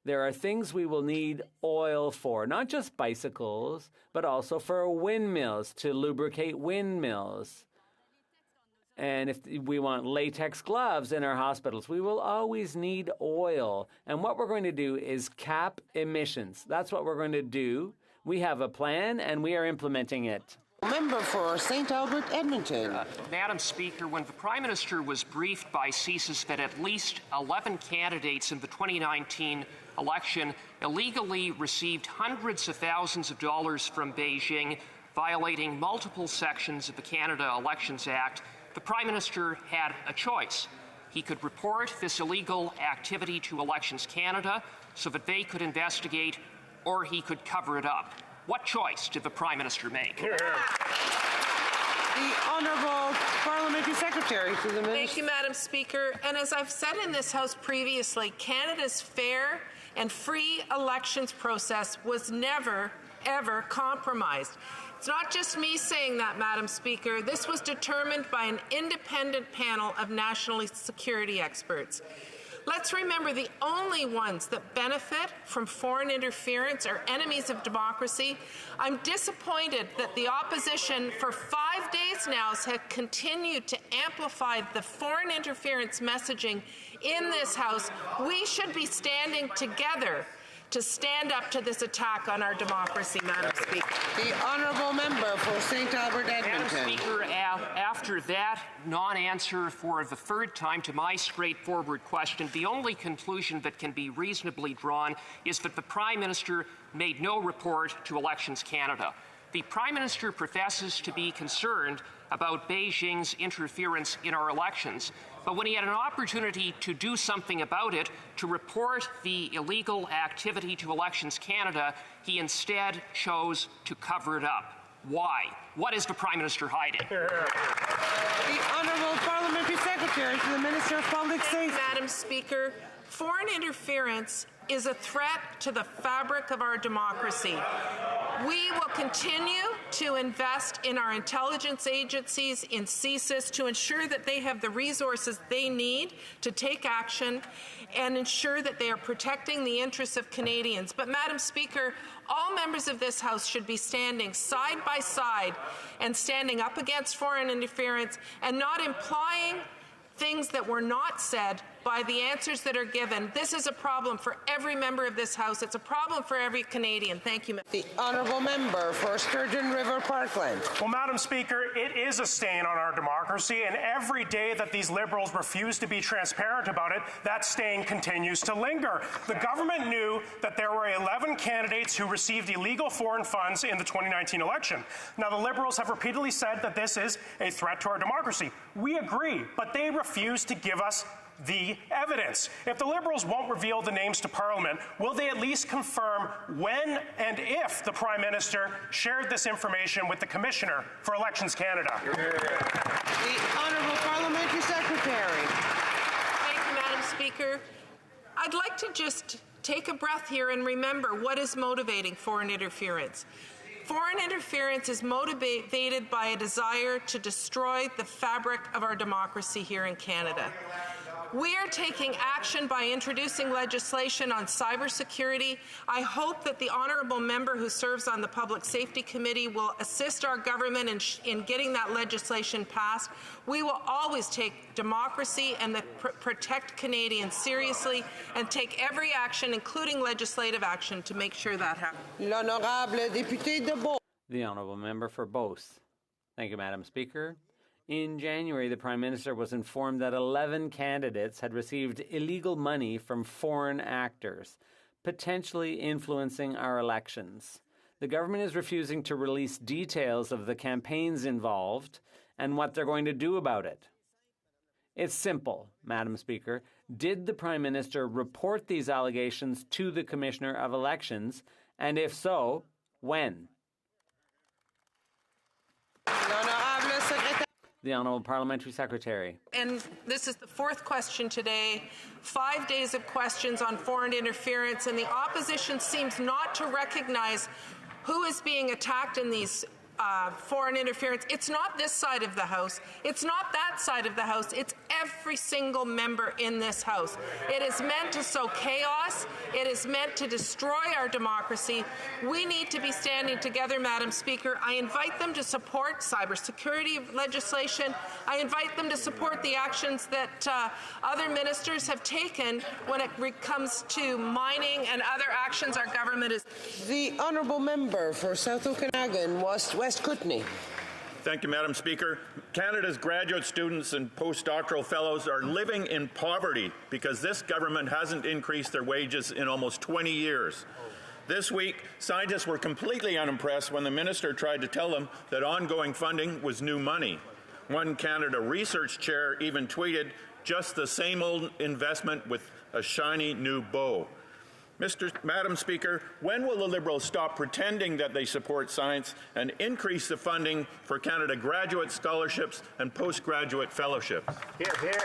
There are things we will need oil for, not just bicycles, but also for windmills, to lubricate windmills. And if we want latex gloves in our hospitals, we will always need oil. And what we're going to do is cap emissions. That's what we're going to do. We have a plan and we are implementing it. Member for St. Albert, Edmonton. Madam Speaker, when the Prime Minister was briefed by CSIS that at least 11 candidates in the 2019 election illegally received hundreds of thousands of dollars from Beijing, violating multiple sections of the Canada Elections Act, the Prime Minister had a choice. He could report this illegal activity to Elections Canada so that they could investigate, or he could cover it up. What choice did the Prime Minister make? The Honourable Parliamentary Secretary to the Minister. Thank you, Madam Speaker. And as I've said in this House previously, Canada's fair and free elections process was never, ever compromised. It's not just me saying that, Madam Speaker. This was determined by an independent panel of national security experts. Let's remember the only ones that benefit from foreign interference are enemies of democracy. I'm disappointed that the opposition for 5 days now has continued to amplify the foreign interference messaging in this House. We should be standing together to stand up to this attack on our democracy, Madam Speaker. The Honourable Member for St. Albert, Edmonton. Madam Speaker, after that non-answer for the third time to my straightforward question, the only conclusion that can be reasonably drawn is that the Prime Minister made no report to Elections Canada. The Prime Minister professes to be concerned about Beijing's interference in our elections, but when he had an opportunity to do something about it, to report the illegal activity to Elections Canada, he instead chose to cover it up. Why? What is the Prime Minister hiding? The Honourable Parliamentary Secretary to the Minister of Public Safety. Madam Speaker, foreign interference is a threat to the fabric of our democracy. We will continue to invest in our intelligence agencies, in CSIS, to ensure that they have the resources they need to take action and ensure that they are protecting the interests of Canadians. But, Madam Speaker, all members of this House should be standing side by side and standing up against foreign interference and not implying things that were not said by the answers that are given. This is a problem for every member of this House. It's a problem for every Canadian. Thank you. The Honourable Member for Sturgeon River Parkland. Well, Madam Speaker, it is a stain on our democracy, and every day that these Liberals refuse to be transparent about it, that stain continues to linger. The government knew that there were 11 candidates who received illegal foreign funds in the 2019 election. Now, the Liberals have repeatedly said that this is a threat to our democracy. We agree, but they refuse to give us the evidence. If the Liberals won't reveal the names to Parliament, will they at least confirm when and if the Prime Minister shared this information with the Commissioner for Elections Canada? The Honourable Parliamentary Secretary. Thank you, Madam Speaker. I'd like to just take a breath here and remember what is motivating foreign interference. Foreign interference is motivated by a desire to destroy the fabric of our democracy here in Canada. We are taking action by introducing legislation on cybersecurity. I hope that the honourable member who serves on the Public Safety Committee will assist our government in getting that legislation passed. We will always take democracy and protect Canadians seriously and take every action, including legislative action, to make sure that happens. L'honorable député de Beauce. The Honourable Member for Beauce. Thank you, Madam Speaker. In January, the Prime Minister was informed that 11 candidates had received illegal money from foreign actors, potentially influencing our elections. The government is refusing to release details of the campaigns involved and what they're going to do about it. It's simple, Madam Speaker. Did the Prime Minister report these allegations to the Commissioner of Elections, and if so, when? The Honourable Parliamentary Secretary. And this is the fourth question today. 5 days of questions on foreign interference, and the opposition seems not to recognize who is being attacked in these foreign interference. It's not this side of the House. It's not that side of the House. It's every single member in this House. It is meant to sow chaos. It is meant to destroy our democracy. We need to be standing together, Madam Speaker. I invite them to support cybersecurity legislation. I invite them to support the actions that other ministers have taken when it comes to mining and other actions our government is. The honourable member for South Okanagan, West Kootenay. Thank you, Madam Speaker. Canada's graduate students and postdoctoral fellows are living in poverty because this government hasn't increased their wages in almost 20 years. This week, scientists were completely unimpressed when the minister tried to tell them that ongoing funding was new money. One Canada research chair even tweeted, "Just the same old investment with a shiny new bow." Madam Speaker, when will the Liberals stop pretending that they support science and increase the funding for Canada graduate scholarships and postgraduate fellowships? Here, here.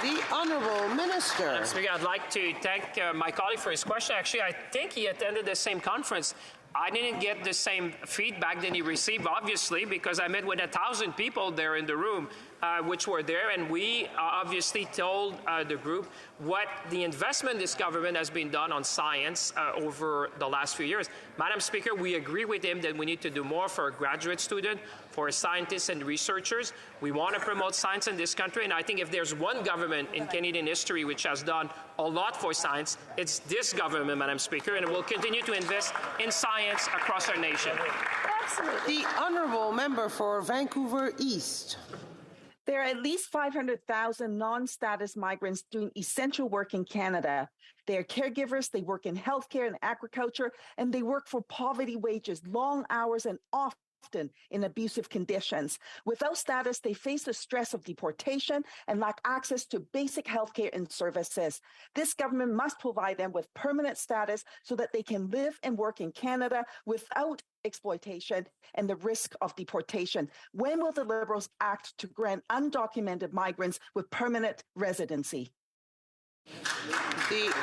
The Honourable Minister. Madam Speaker, I'd like to thank my colleague for his question. Actually, I think he attended the same conference. I didn't get the same feedback that he received, obviously, because I met with 1,000 people there in the room, which were there, and we obviously told the group what the investment this government has been done on science over the last few years. Madam Speaker, we agree with him that we need to do more for a graduate student, for scientists and researchers. We want to promote science in this country, and I think if there's one government in Canadian history which has done a lot for science, it's this government, Madam Speaker, and it will continue to invest in science across our nation. Absolutely. The Honourable Member for Vancouver East. There are at least 500,000 non-status migrants doing essential work in Canada. They are caregivers, they work in healthcare and agriculture, and they work for poverty wages, long hours, and often in abusive conditions. Without status, they face the stress of deportation and lack access to basic healthcare and services. This government must provide them with permanent status so that they can live and work in Canada without exploitation and the risk of deportation. When will the Liberals act to grant undocumented migrants with permanent residency? The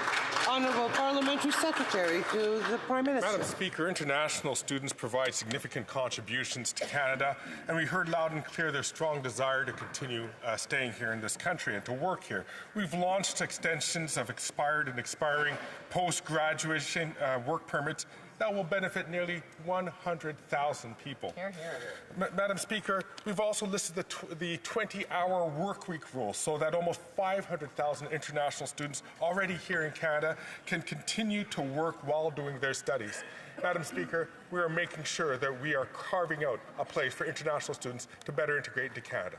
Honourable Parliamentary Secretary to the Prime Minister. Madam Speaker, international students provide significant contributions to Canada, and we heard loud and clear their strong desire to continue staying here in this country and to work here. We've launched extensions of expired and expiring post-graduation work permits that will benefit nearly 100,000 people. Here, here. Madam Speaker, we've also listed the 20-hour work week rule so that almost 500,000 international students already here in Canada can continue to work while doing their studies. Madam Speaker, we are making sure that we are carving out a place for international students to better integrate into Canada.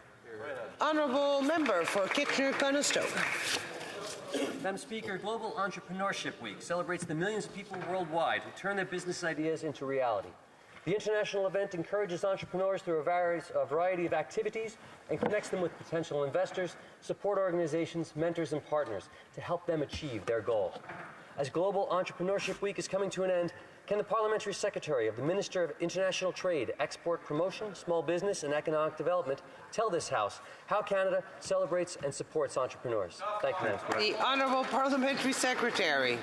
Honourable Member for Kitchener-Conestoga. Madam Speaker, Global Entrepreneurship Week celebrates the millions of people worldwide who turn their business ideas into reality. The international event encourages entrepreneurs through a variety of activities and connects them with potential investors, support organizations, mentors, and partners to help them achieve their goals. As Global Entrepreneurship Week is coming to an end, can the Parliamentary Secretary of the Minister of International Trade, Export Promotion, Small Business and Economic Development tell this House how Canada celebrates and supports entrepreneurs? Thank you, Madam Speaker. The Honourable Parliamentary Secretary.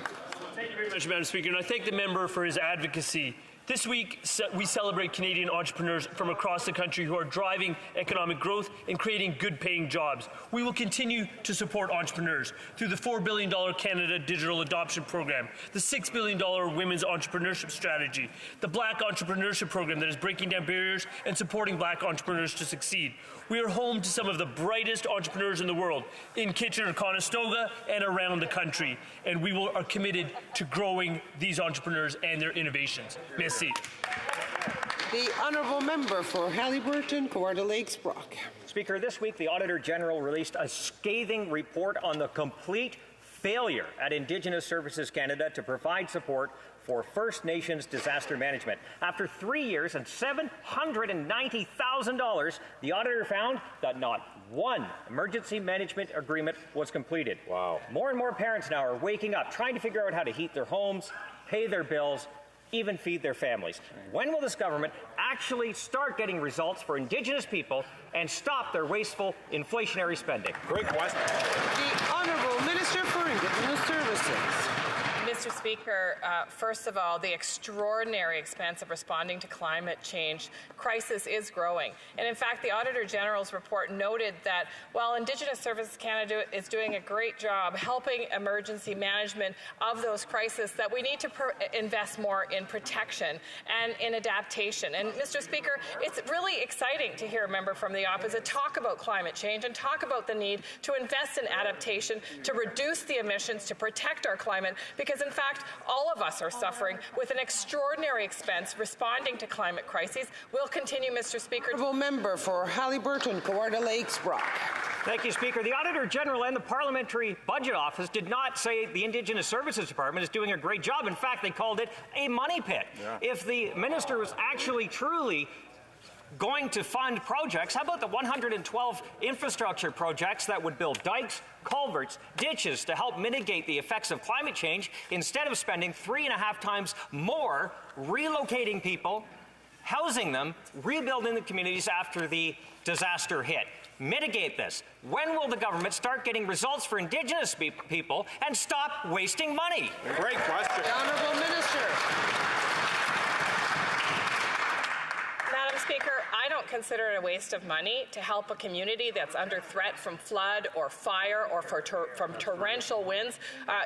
Thank you very much, Madam Speaker, and I thank the member for his advocacy. This week, we celebrate Canadian entrepreneurs from across the country who are driving economic growth and creating good-paying jobs. We will continue to support entrepreneurs through the $4 billion Canada Digital Adoption Program, the $6 billion Women's Entrepreneurship Strategy, the Black Entrepreneurship Program that is breaking down barriers and supporting Black entrepreneurs to succeed. We are home to some of the brightest entrepreneurs in the world, in Kitchener-Conestoga and around the country, and we are committed to growing these entrepreneurs and their innovations. Merci. The honourable member for Halliburton, Kawartha Lakes, Brock. Speaker, this week the Auditor General released a scathing report on the complete failure at Indigenous Services Canada to provide support for First Nations disaster management. After 3 years and $790,000, the auditor found that not one emergency management agreement was completed. Wow. More and more parents now are waking up, trying to figure out how to heat their homes, pay their bills, even feed their families. When will this government actually start getting results for Indigenous people and stop their wasteful inflationary spending? Great question. The Honourable Minister for Indigenous Services. Mr. Speaker, first of all, the extraordinary expense of responding to climate change crisis is growing. And in fact, the Auditor General's report noted that while Indigenous Services Canada is doing a great job helping emergency management of those crises, that we need to invest more in protection and in adaptation. And Mr. Speaker, it's really exciting to hear a member from the opposite talk about climate change and talk about the need to invest in adaptation, to reduce the emissions, to protect our climate, because in fact, all of us are suffering with an extraordinary expense responding to climate crises. We'll continue, Mr. Speaker. Honourable member for Halliburton, Kawartha Lakes, Brock. Thank you, Speaker. The Auditor General and the Parliamentary Budget Office did not say the Indigenous Services Department is doing a great job. In fact, they called it a money pit. Yeah. If the minister was actually truly going to fund projects, how about the 112 infrastructure projects that would build dikes, culverts, ditches to help mitigate the effects of climate change, instead of spending 3.5 times more relocating people, housing them, rebuilding the communities after the disaster hit? Mitigate this. When will the government start getting results for Indigenous people and stop wasting money? Great question. The Honourable Minister. Madam Speaker, I don't consider it a waste of money to help a community that's under threat from flood or fire or from torrential winds. I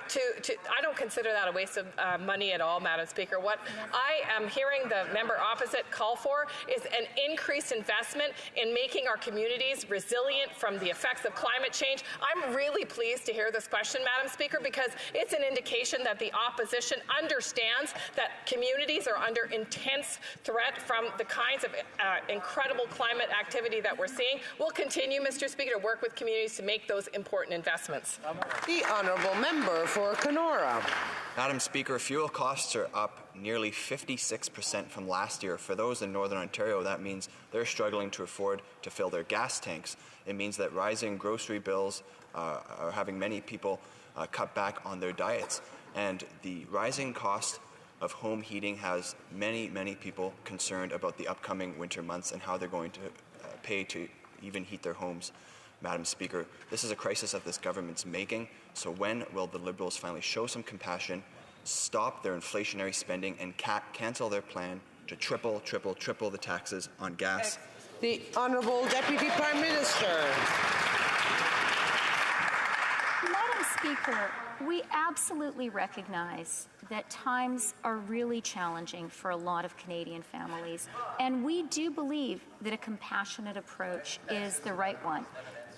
don't consider that a waste of money at all, Madam Speaker. What I am hearing the member opposite call for is an increased investment in making our communities resilient from the effects of climate change. I'm really pleased to hear this question, Madam Speaker, because it's an indication that the opposition understands that communities are under intense threat from the kinds of incredible climate activity that we're seeing. We'll continue, Mr. Speaker, to work with communities to make those important investments. The honourable member for Kenora. Madam Speaker, fuel costs are up nearly 56% from last year. For those in Northern Ontario, that means they're struggling to afford to fill their gas tanks. It means that rising grocery bills are having many people cut back on their diets. And the rising cost of home heating has many, many people concerned about the upcoming winter months and how they're going to pay to even heat their homes. Madam Speaker, this is a crisis that this government's making, so when will the Liberals finally show some compassion, stop their inflationary spending, and cancel their plan to triple the taxes on gas? The Honourable Deputy Prime Minister. Madam Speaker, we absolutely recognize that times are really challenging for a lot of Canadian families, and we do believe that a compassionate approach is the right one.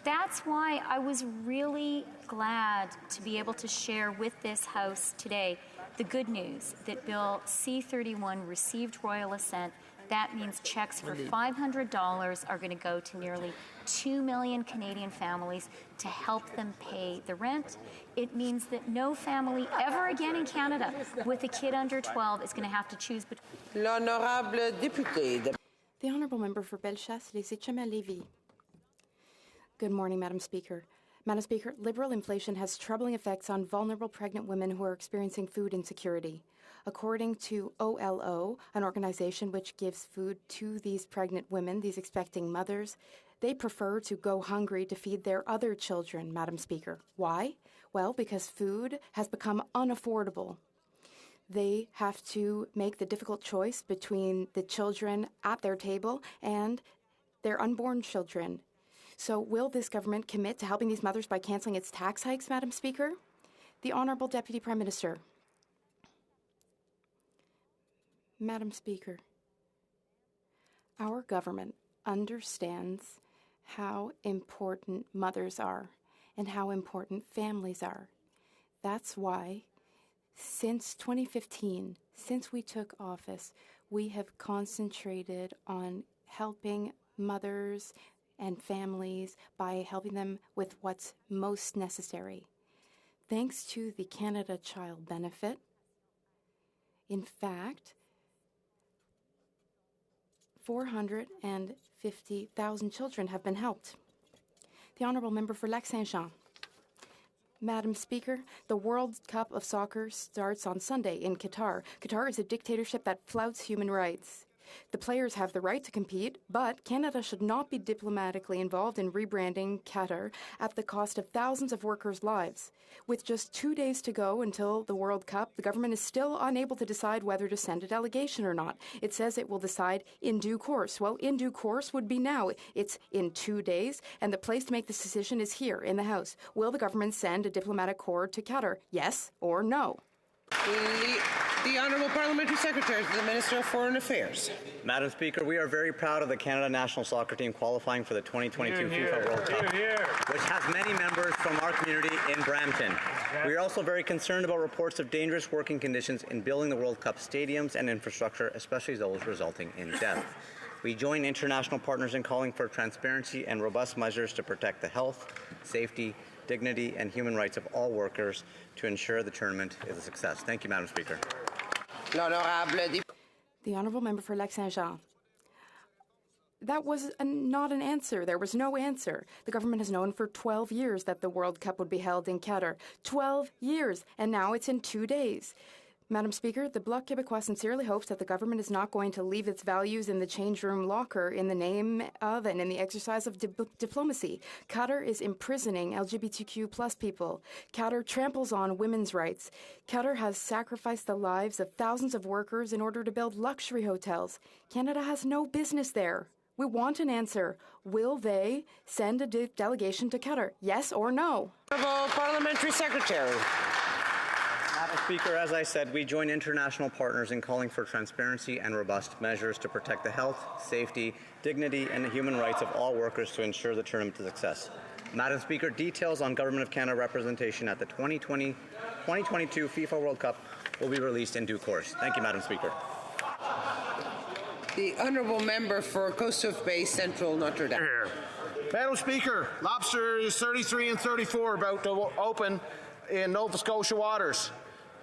That's why I was really glad to be able to share with this House today the good news that Bill C-31 received royal assent. That means checks for $500 are going to go to nearly 2 million Canadian families to help them pay the rent. It means that no family ever again in Canada with a kid under 12 is going to have to choose between. L'honorable député. The Honourable Member for Bellechasse, Les Etchemins-Lévis. Good morning, Madam Speaker. Madam Speaker, Liberal inflation has troubling effects on vulnerable pregnant women who are experiencing food insecurity. According to OLO, an organization which gives food to these pregnant women, these expecting mothers, they prefer to go hungry to feed their other children, Madam Speaker. Why? Well, because food has become unaffordable. They have to make the difficult choice between the children at their table and their unborn children. So will this government commit to helping these mothers by cancelling its tax hikes, Madam Speaker? The Honourable Deputy Prime Minister. Madam Speaker, our government understands how important mothers are and how important families are. That's why, since 2015, since we took office, we have concentrated on helping mothers and families by helping them with what's most necessary. Thanks to the Canada Child Benefit, in fact, 450,000 children have been helped. The Honourable Member for Lac-Saint-Jean. Madam Speaker, the World Cup of Soccer starts on Sunday in Qatar. Qatar is a dictatorship that flouts human rights. The players have the right to compete, but Canada should not be diplomatically involved in rebranding Qatar at the cost of thousands of workers' lives. With just 2 days to go until the World Cup, the government is still unable to decide whether to send a delegation or not. It says it will decide in due course. Well, in due course would be now. It's in 2 days, and the place to make this decision is here in the House. Will the government send a diplomatic corps to Qatar? Yes or no? The Honourable Parliamentary Secretary to the Minister of Foreign Affairs. Madam Speaker, we are very proud of the Canada national soccer team qualifying for the 2022 FIFA World Cup, which has many members from our community in Brampton. We are also very concerned about reports of dangerous working conditions in building the World Cup stadiums and infrastructure, especially those resulting in death. We join international partners in calling for transparency and robust measures to protect the health, safety, dignity, and human rights of all workers to ensure the tournament is a success. Thank you, Madam Speaker. The Honourable Member for Lac-Saint-Jean. That was not an answer. There was no answer. The government has known for 12 years that the World Cup would be held in Qatar. 12 years, and now it's in 2 days. Madam Speaker, the Bloc Québécois sincerely hopes that the government is not going to leave its values in the change room locker in the name of and in the exercise of diplomacy. Qatar is imprisoning LGBTQ+ people. Qatar tramples on women's rights. Qatar has sacrificed the lives of thousands of workers in order to build luxury hotels. Canada has no business there. We want an answer. Will they send a delegation to Qatar? Yes or no? Parliamentary Secretary. Madam Speaker, as I said, we join international partners in calling for transparency and robust measures to protect the health, safety, dignity, and the human rights of all workers to ensure the tournament is a success. Madam Speaker, details on Government of Canada representation at the 2022 FIFA World Cup will be released in due course. Thank you, Madam Speaker. The Honourable Member for Coast of Bay Central Notre Dame. Madam Speaker, lobsters 33 and 34 about to open in Nova Scotia waters.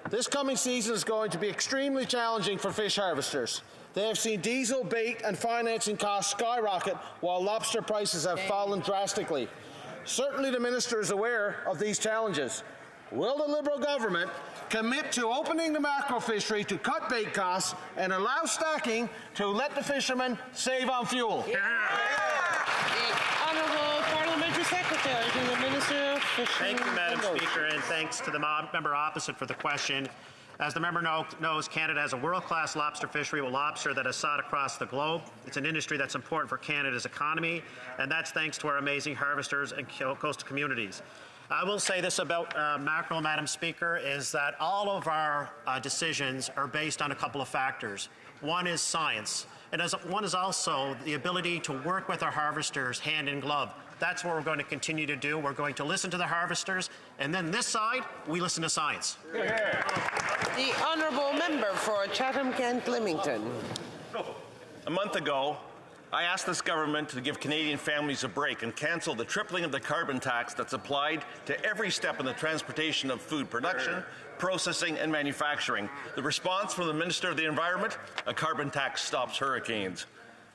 This coming season is going to be extremely challenging for fish harvesters. They have seen diesel, bait, and financing costs skyrocket while lobster prices have fallen drastically. Certainly the Minister is aware of these challenges. Will the Liberal government commit to opening the mackerel fishery to cut bait costs and allow stacking to let the fishermen save on fuel? The Honourable Parliamentary Secretary to the Minister of Fisheries. Thank you, Madam Speaker, and thanks to the member opposite for the question. As the member knows, Canada has a world-class lobster fishery with lobster that is sought across the globe. It's an industry that's important for Canada's economy, and that's thanks to our amazing harvesters and coastal communities. I will say this about mackerel, Madam Speaker, is that all of our decisions are based on a couple of factors. One is science, and one is also the ability to work with our harvesters hand in glove. That's what we're going to continue to do. We're going to listen to the harvesters, and then this side, we listen to science. The Honourable Member for Chatham-Kent-Leamington. A month ago, I asked this government to give Canadian families a break and cancel the tripling of the carbon tax that's applied to every step in the transportation of food production, processing, and manufacturing. The response from the Minister of the Environment, a carbon tax stops hurricanes.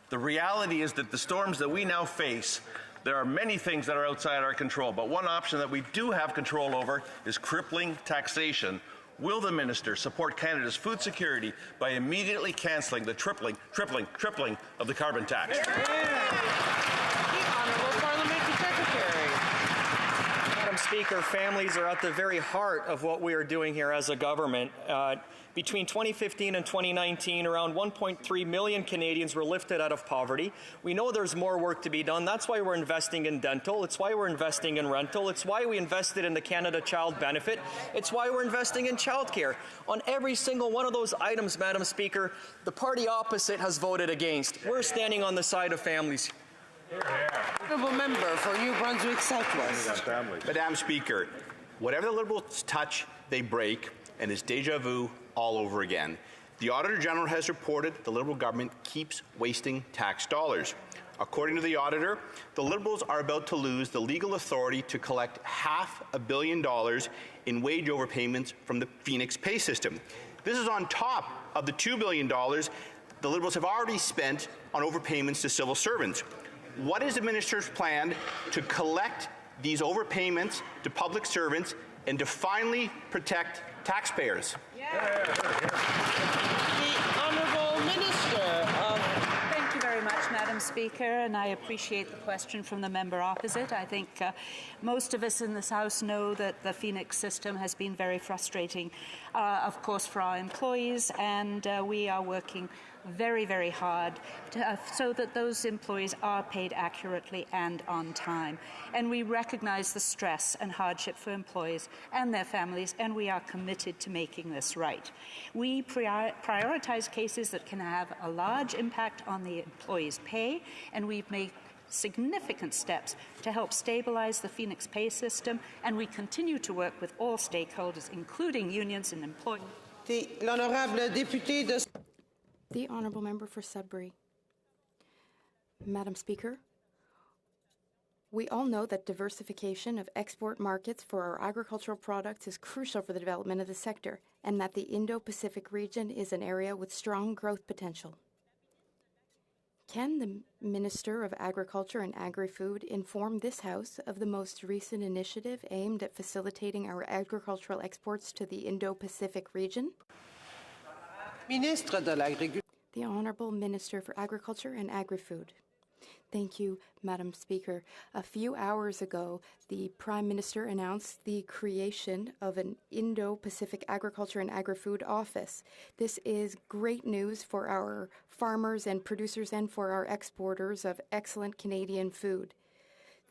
The reality is that the storms that we now face, there are many things that are outside our control, but one option that we do have control over is crippling taxation. Will the Minister support Canada's food security by immediately cancelling the tripling of the carbon tax? The Honourable Parliamentary Secretary. Madam Speaker, families are at the very heart of what we are doing here as a government. Between 2015 and 2019, around 1.3 million Canadians were lifted out of poverty. We know there's more work to be done. That's why we're investing in dental. It's why we're investing in rental. It's why we invested in the Canada Child Benefit. It's why we're investing in childcare. On every single one of those items, Madam Speaker, the party opposite has voted against. We're standing on the side of families. Honourable Member for New Brunswick Southwest. Madam Speaker, whatever the Liberals touch, they break, and it's deja vu all over again. The Auditor General has reported the Liberal government keeps wasting tax dollars. According to the Auditor, the Liberals are about to lose the legal authority to collect $500 million in wage overpayments from the Phoenix pay system. This is on top of the $2 billion the Liberals have already spent on overpayments to civil servants. What is the minister's plan to collect these overpayments to public servants and to finally protect taxpayers? The Honourable Minister of... Thank you very much, Madam Speaker, and I appreciate the question from the member opposite. I think most of us in this House know that the Phoenix system has been very frustrating, of course, for our employees, and we are working very, very hard so that those employees are paid accurately and on time. And we recognize the stress and hardship for employees and their families, and we are committed to making this right. We prioritize cases that can have a large impact on the employee's pay, and we've made significant steps to help stabilize the Phoenix pay system, and we continue to work with all stakeholders, including unions and employees. L'honorable député de... The Honourable Member for Sudbury. Madam Speaker, we all know that diversification of export markets for our agricultural products is crucial for the development of the sector, and that the Indo-Pacific region is an area with strong growth potential. Can the Minister of Agriculture and Agri-Food inform this House of the most recent initiative aimed at facilitating our agricultural exports to the Indo-Pacific region? Ministre de l'Agriculture. The Honourable Minister for Agriculture and Agri-Food. Thank you, Madam Speaker. A few hours ago, the Prime Minister announced the creation of an Indo-Pacific Agriculture and Agri-Food Office. This is great news for our farmers and producers and for our exporters of excellent Canadian food.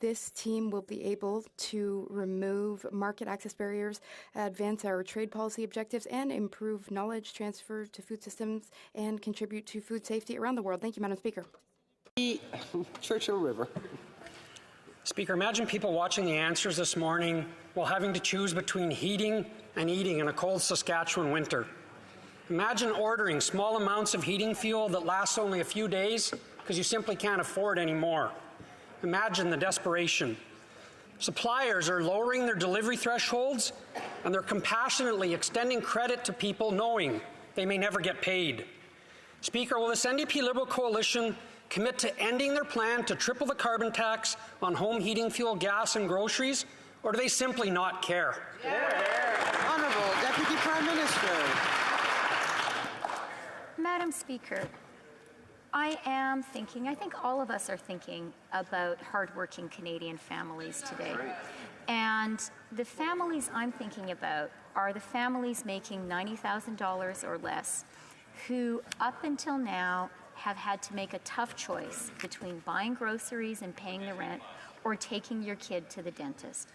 This team will be able to remove market access barriers, advance our trade policy objectives, and improve knowledge transfer to food systems and contribute to food safety around the world. Thank you, Madam Speaker. Churchill River. Speaker, imagine people watching the answers this morning while having to choose between heating and eating in a cold Saskatchewan winter. Imagine ordering small amounts of heating fuel that lasts only a few days because you simply can't afford any more. Imagine the desperation. Suppliers are lowering their delivery thresholds, and they're compassionately extending credit to people knowing they may never get paid. Speaker, will this NDP Liberal coalition commit to ending their plan to triple the carbon tax on home heating fuel, gas, and groceries, or do they simply not care? Honourable Deputy Prime Minister. Madam Speaker, I think all of us are thinking about hardworking Canadian families today. And the families I'm thinking about are the families making $90,000 or less who, up until now, have had to make a tough choice between buying groceries and paying the rent or taking your kid to the dentist.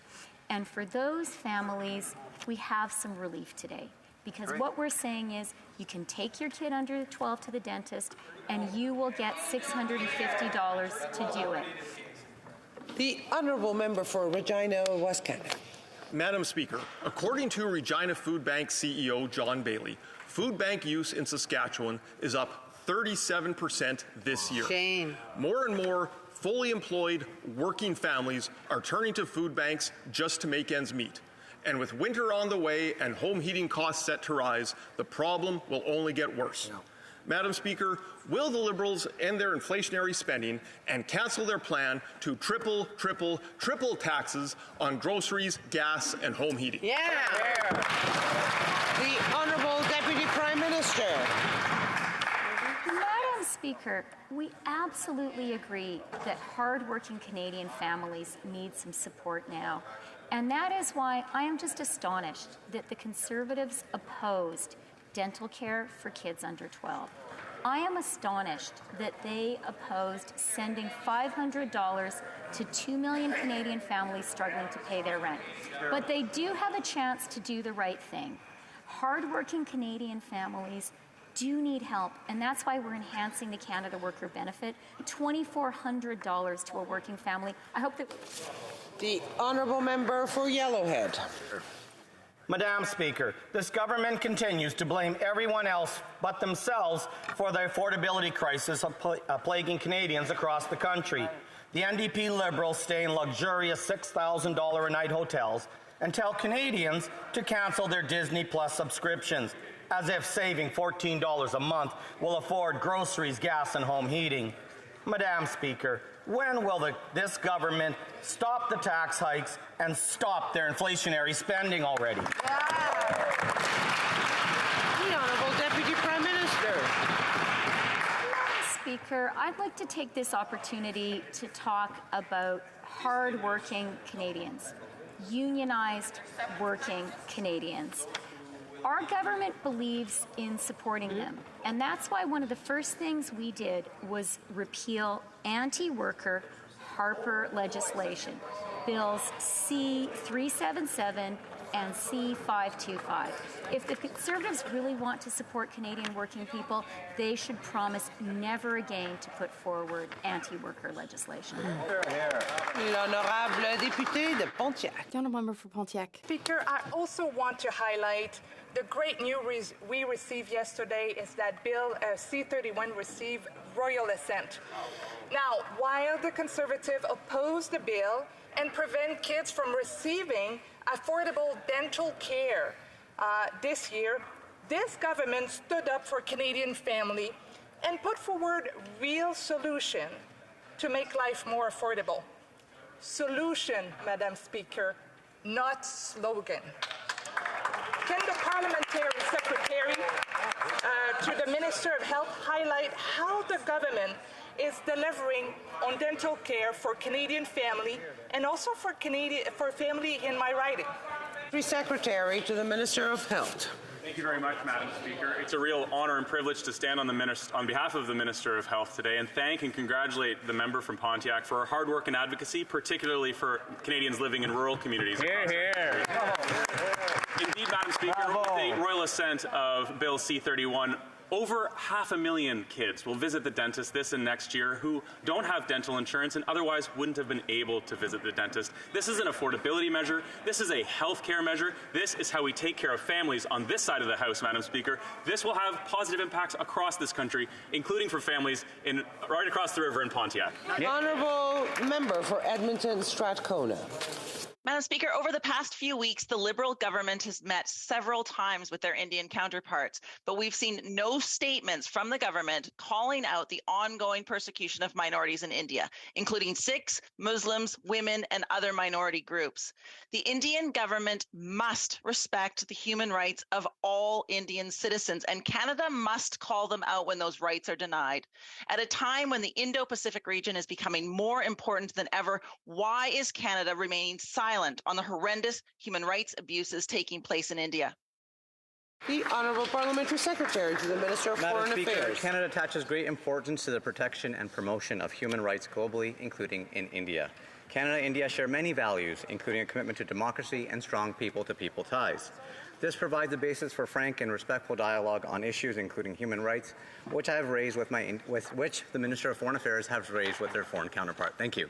And for those families, we have some relief today. Because what we're saying is you can take your kid under 12 to the dentist and you will get $650 to do it. The Honourable Member for Regina West Canada. Madam Speaker, according to Regina Food Bank CEO John Bailey, food bank use in Saskatchewan is up 37% this year. Shame. More and more fully employed working families are turning to food banks just to make ends meet. And with winter on the way and home heating costs set to rise, the problem will only get worse. Madam Speaker, will the Liberals end their inflationary spending and cancel their plan to triple taxes on groceries, gas, and home heating? The Honourable Deputy Prime Minister. Madam Speaker, we absolutely agree that hardworking Canadian families need some support now. And that is why I am just astonished that the Conservatives opposed dental care for kids under 12. I am astonished that they opposed sending $500 to 2 million Canadian families struggling to pay their rent. But they do have a chance to do the right thing. Hardworking Canadian families do need help, and that's why we're enhancing the Canada Worker Benefit, $2,400 to a working family. I hope that... The Honourable Member for Yellowhead. Madam Speaker, this government continues to blame everyone else but themselves for the affordability crisis plaguing Canadians across the country. The NDP Liberals stay in luxurious $6,000 a night hotels and tell Canadians to cancel their Disney Plus subscriptions, as if saving $14 a month will afford groceries, gas, and home heating. Madam Speaker, when will this government stop the tax hikes and stop their inflationary spending already? The Honourable Deputy Prime Minister. Madam Speaker, I'd like to take this opportunity to talk about hard-working Canadians, unionized working Canadians. Our government believes in supporting them, and that's why one of the first things we did was repeal anti-worker Harper legislation, Bills C-377 and C-525. If the Conservatives really want to support Canadian working people, they should promise never again to put forward anti-worker legislation. L'honorable député de Pontiac. The honourable member for Pontiac. Speaker, I also want to highlight the great news we received yesterday is that Bill C-31 received royal assent. Now, while the Conservatives oppose the bill and prevent kids from receiving affordable dental care this year, this government stood up for Canadian family and put forward real solution to make life more affordable. Solution, Madam Speaker, not slogan. Can the parliamentary secretary to the Minister of Health highlight how the government is delivering on dental care for Canadian family and also for family in my riding? Secretary to the Minister of Health. Thank you very much, Madam Speaker. It's a real honor and privilege to stand on behalf of the Minister of Health today and thank and congratulate the member from Pontiac for her hard work and advocacy, particularly for Canadians living in rural communities. Here. Indeed, Madam Speaker, with the royal assent of Bill C-31, over 500,000 kids will visit the dentist this and next year who don't have dental insurance and otherwise wouldn't have been able to visit the dentist. This is an affordability measure. This is a health care measure. This is how we take care of families on this side of the House, Madam Speaker. This will have positive impacts across this country, including for families right across the river in Pontiac. Honourable member for Edmonton Strathcona. Madam Speaker, over the past few weeks, the Liberal government has met several times with their Indian counterparts, but we've seen no statements from the government calling out the ongoing persecution of minorities in India, including Sikhs, Muslims, women, and other minority groups. The Indian government must respect the human rights of all Indian citizens, and Canada must call them out when those rights are denied. At a time when the Indo-Pacific region is becoming more important than ever, why is Canada remaining silent on the horrendous human rights abuses taking place in India? The Honourable Parliamentary Secretary to the Minister of Foreign Affairs. Canada attaches great importance to the protection and promotion of human rights globally, including in India. Canada and India share many values, including a commitment to democracy and strong people-to-people ties. This provides a basis for frank and respectful dialogue on issues including human rights, which I have raised with which the Minister of Foreign Affairs has raised with their foreign counterpart. Thank you.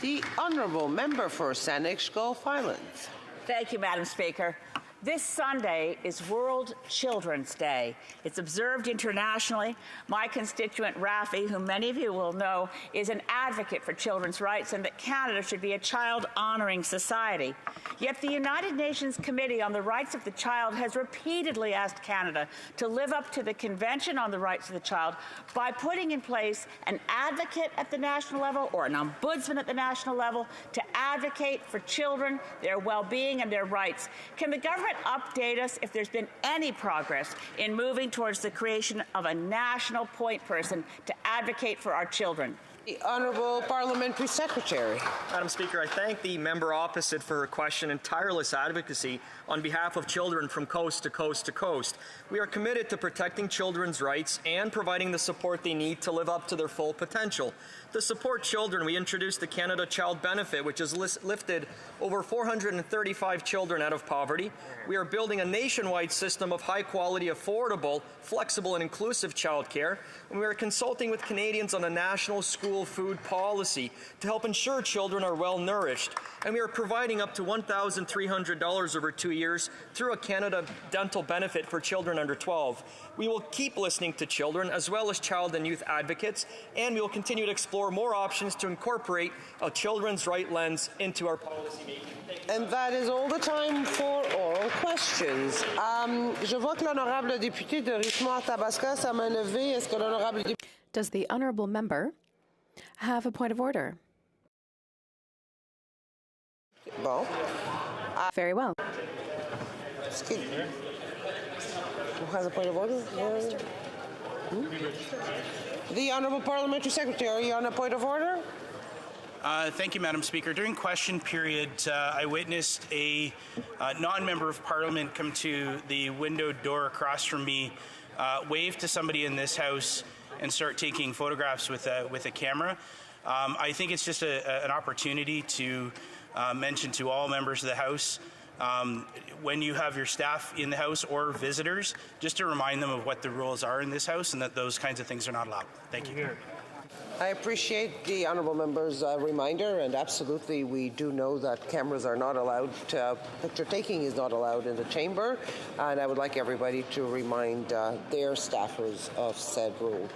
The Honourable Member for Saanich Gulf Islands. Thank you, Madam Speaker. This Sunday is World Children's Day. It's observed internationally. My constituent, Rafi, who many of you will know, is an advocate for children's rights and that Canada should be a child-honouring society. Yet the United Nations Committee on the Rights of the Child has repeatedly asked Canada to live up to the Convention on the Rights of the Child by putting in place an advocate at the national level or an ombudsman at the national level to advocate for children, their well-being and their rights. Can the government update us if there's been any progress in moving towards the creation of a national point person to advocate for our children? The Honourable Parliamentary Secretary. Madam Speaker, I thank the member opposite for her question and tireless advocacy on behalf of children from coast to coast to coast. We are committed to protecting children's rights and providing the support they need to live up to their full potential. To support children, we introduced the Canada Child Benefit, which has lifted over 435 children out of poverty. We are building a nationwide system of high-quality, affordable, flexible, and inclusive childcare. And we are consulting with Canadians on a national school school food policy to help ensure children are well nourished. And we are providing up to $1,300 over 2 years through a Canada Dental benefit for children under 12. We will keep listening to children as well as child and youth advocates, and we will continue to explore more options to incorporate a children's right lens into our policy making. And that is all the time for oral questions. Je vois que l'honorable député de Richmond-Tabasca, sa main levée. Est-ce que l'honorable député... Does the honourable member have a point of order? Bon. Very well. Who has a point of order? The Honourable Parliamentary Secretary on a point of order. Thank you, Madam Speaker. During question period, I witnessed a non-member of Parliament come to the window door across from me, wave to somebody in this House, and start taking photographs with a camera. I think it's just an opportunity to mention to all members of the House, when you have your staff in the House or visitors, just to remind them of what the rules are in this House and that those kinds of things are not allowed. Thank you. I appreciate the honourable member's reminder, and absolutely we do know that cameras are not allowed, picture taking is not allowed in the chamber, and I would like everybody to remind their staffers of said rule.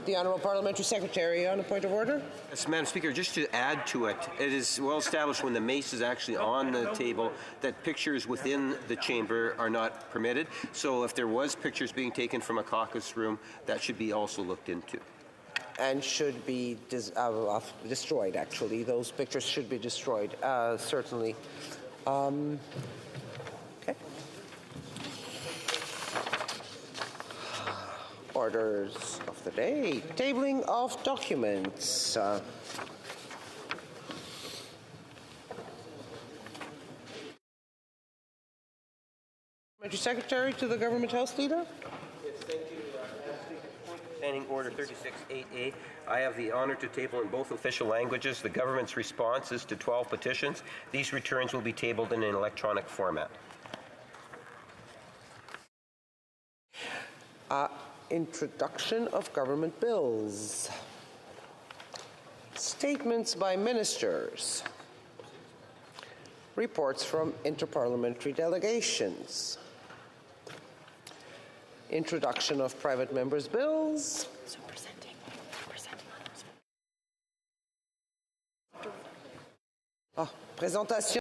The Honourable Parliamentary Secretary on a point of order. Yes, Madam Speaker, just to add to it, it is well established when the mace is actually on the table that pictures within the chamber are not permitted. So if there was pictures being taken from a caucus room, that should be also looked into. And should be destroyed, actually. Those pictures should be destroyed, certainly. Okay. Orders of the day. Tabling of documents. Parliamentary Secretary to the Government House Leader. Yes, thank you. Standing Order 36-8A, I have the honour to table in both official languages the government's responses to 12 petitions. These returns will be tabled in an electronic format. Introduction of government bills. Statements by ministers. Reports from interparliamentary delegations. Introduction of private members' bills. So presenting. Présentation.